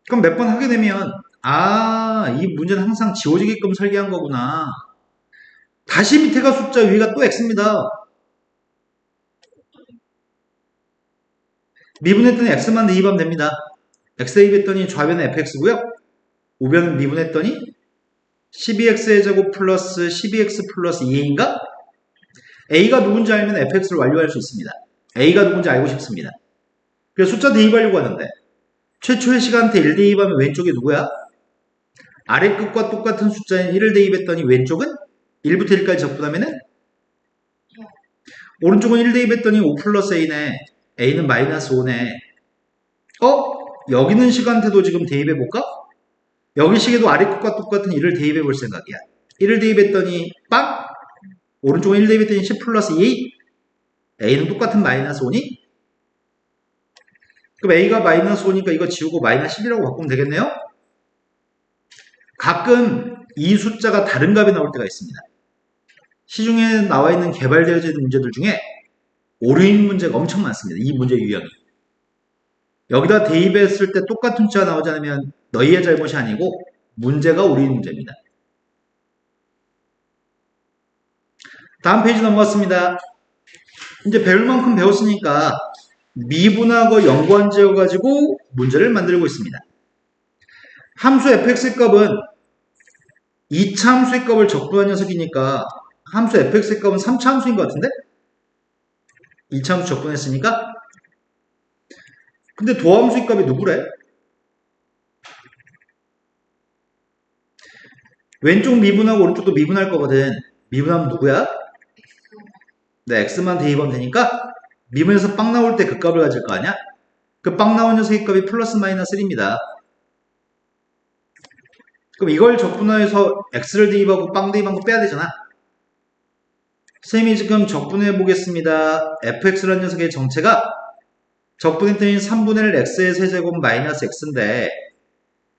그럼 몇 번 하게 되면 이 문제는 항상 지워지게끔 설계한 거구나. 다시 밑에가 숫자, 위가 또 x입니다. 미분했더니 x만 대입하면 됩니다. x 대입했더니 좌변은 fx고요. 우변은 미분했더니 12x의 제곱 플러스 12x 플러스 2a인가? a가 누군지 알면 fx를 완료할 수 있습니다. a가 누군지 알고 싶습니다. 그래서 숫자 대입하려고 하는데 최초의 시간대 1 대입하면 왼쪽이 누구야? 아래 끝과 똑같은 숫자인 1을 대입했더니 왼쪽은 1부터 1까지 적분하면은 오른쪽은 1 대입했더니 5 플러스 a네. a는 마이너스 5네. 여기는 시간대도 지금 대입해볼까? 여기 시계도 아래 끝과 똑같은 1을 대입해볼 생각이야. 1을 대입했더니 빵! 오른쪽은 1 대입했더니 10 플러스 2. a는 똑같은 마이너스 5니? 그럼 a가 마이너스 5니까 이거 지우고 마이너스 10이라고 바꾸면 되겠네요? 가끔 이 숫자가 다른 값이 나올 때가 있습니다. 시중에 나와 있는 개발되어져 있는 문제들 중에 오류인 문제가 엄청 많습니다. 이 문제 유형이. 여기다 대입했을 때 똑같은 숫자가 나오지 않으면 너희의 잘못이 아니고 문제가 오류인 문제입니다. 다음 페이지 넘어갔습니다. 이제 배울 만큼 배웠으니까 미분하고 연관 지어가지고 문제를 만들고 있습니다. 함수 fx의 값은 2차 함수의 값을 적분한 녀석이니까 함수 fx의 값은 3차 함수인 것 같은데? 2차 함수 적분했으니까? 근데 도함수의 값이 누구래? 왼쪽 미분하고 오른쪽도 미분할 거거든. 미분하면 누구야? 네, x만 대입하면 되니까 미분에서 빵 나올 때 그 값을 가질 거 아니야? 그 빵 나온 녀석의 값이 플러스 마이너스 1입니다. 그럼 이걸 적분해서 x를 대입하고 빵 대입한 거 빼야 되잖아. 쌤이 지금 적분해 보겠습니다. fx라는 녀석의 정체가 적분했더니 3분의 1 x의 세제곱 마이너스 x인데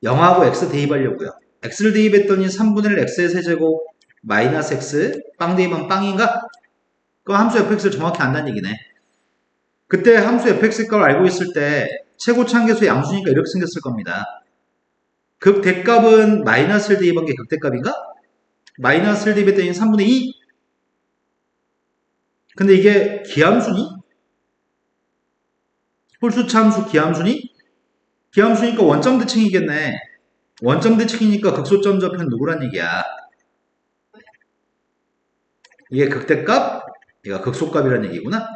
0하고 x 대입하려고요. x를 대입했더니 3분의 1 x의 세제곱 마이너스 x 빵 대입하면 빵인가? 그럼 함수 fx를 정확히 안다는 얘기네. 그때 함수 fx의 값을 알고 있을 때 최고차함계수 양수니까 이렇게 생겼을 겁니다. 극대값은 마이너스를 대입한 게 극대값인가? 마이너스를 대입했더니 3분의 2? 근데 이게 기함수니? 홀수차함수 기함수니? 기함수니까 원점 대칭이겠네. 원점 대칭이니까 극소점 좌표는 누구란 얘기야? 이게 극대값, 얘가 극소값이란 얘기구나.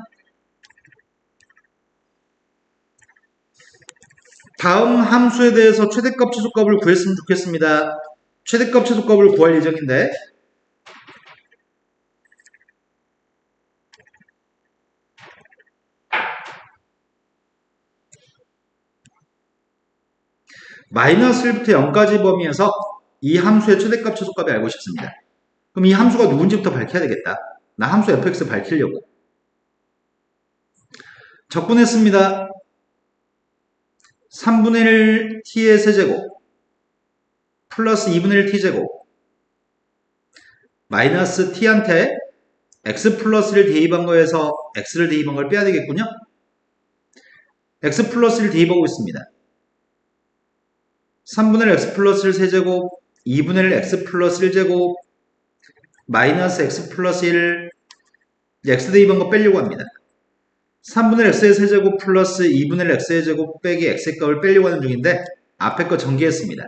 다음 함수에 대해서 최대값, 최소값을 구했으면 좋겠습니다. 최대값, 최소값을 구할 예정인데 마이너스 1부터 0까지 범위에서 이 함수의 최대값, 최소값이 알고 싶습니다. 그럼 이 함수가 누군지부터 밝혀야 되겠다. 나 함수 fx 밝히려고. 적분했습니다. 3분의 1 t의 세제곱 플러스 2분의 1 t제곱 마이너스 t한테 x 플러스를 대입한 거에서 x를 대입한 걸 빼야 되겠군요. x 플러스를 대입하고 있습니다. 3분의 1 x 플러스 1 세제곱 2분의 1 x 플러스 1제곱 마이너스 x 플러스 1 x 대입한 거 빼려고 합니다. 3분의 1 x의 세제곱 플러스 2분의 1 x의 제곱 빼기 x의 값을 빼려고 하는 중인데 앞에 거 전개했습니다.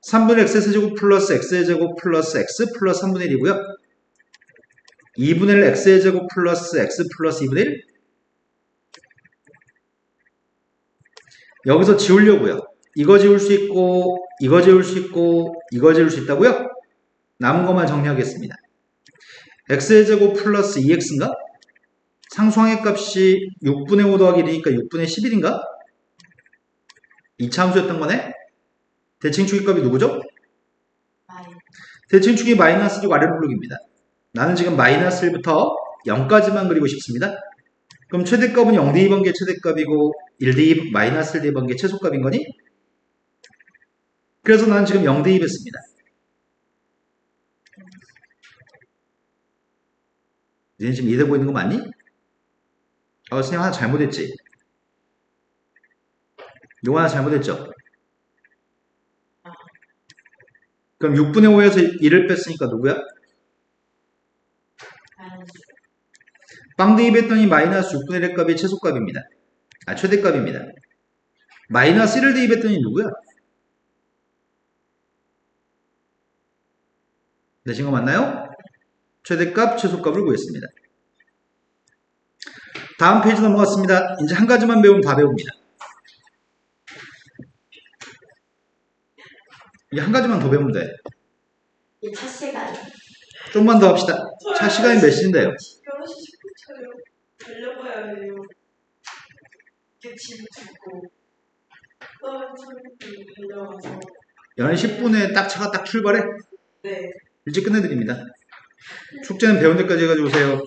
3분의 x의 세제곱 플러스 x의 제곱 플러스 x 플러스 3분의 1이고요. 2분의 1 x의 제곱 플러스 x 플러스 2분의 1 여기서 지우려고요. 이거 지울 수 있고 이거 지울 수 있고 이거 지울 수 있다고요? 남은 것만 정리하겠습니다. x의 제곱 플러스 2x인가? 상수항의 값이 6분의 5 더하기 1이니까 6분의 11인가? 2차 함수였던 거네? 대칭축의 값이 누구죠? 아이. 대칭축이 마이너스 6 아래로 블록입니다. 나는 지금 마이너스 1부터 0까지만 그리고 싶습니다. 그럼 최대값은 0대2번개 최대값이고 1대2 마이너스 1대2번개 최소값인 거니? 그래서 나는 지금 0대2 했습니다. 너는 지금 이해되고 있는 거 맞니? 선생님 하나 잘못했지? 요거 하나 잘못했죠? 그럼 6분의 5에서 1을 뺐으니까 누구야? 마이너스. 빵 대입했더니 마이너스 6분의 1 값이 최소값입니다. 최대값입니다. 마이너스 1을 대입했더니 누구야? 되신 거 맞나요? 최대값, 최소값을 구했습니다. 다음 페이지 넘어갔습니다. 이제 한 가지만 배우면 다 배웁니다. 이제 한 가지만 더 배우면 돼. 이 첫 시간. 좀만 더 합시다. 차 시간이 몇 시인데요? 11시 10분 차요. 달려가야 해요. 이게 집 짓고. 다른 친구들이 달려가서. 11시 10분에 딱 차가 딱 출발해? 네. 일찍 끝내드립니다. 숙제는 배운 데까지 해가지고 오세요.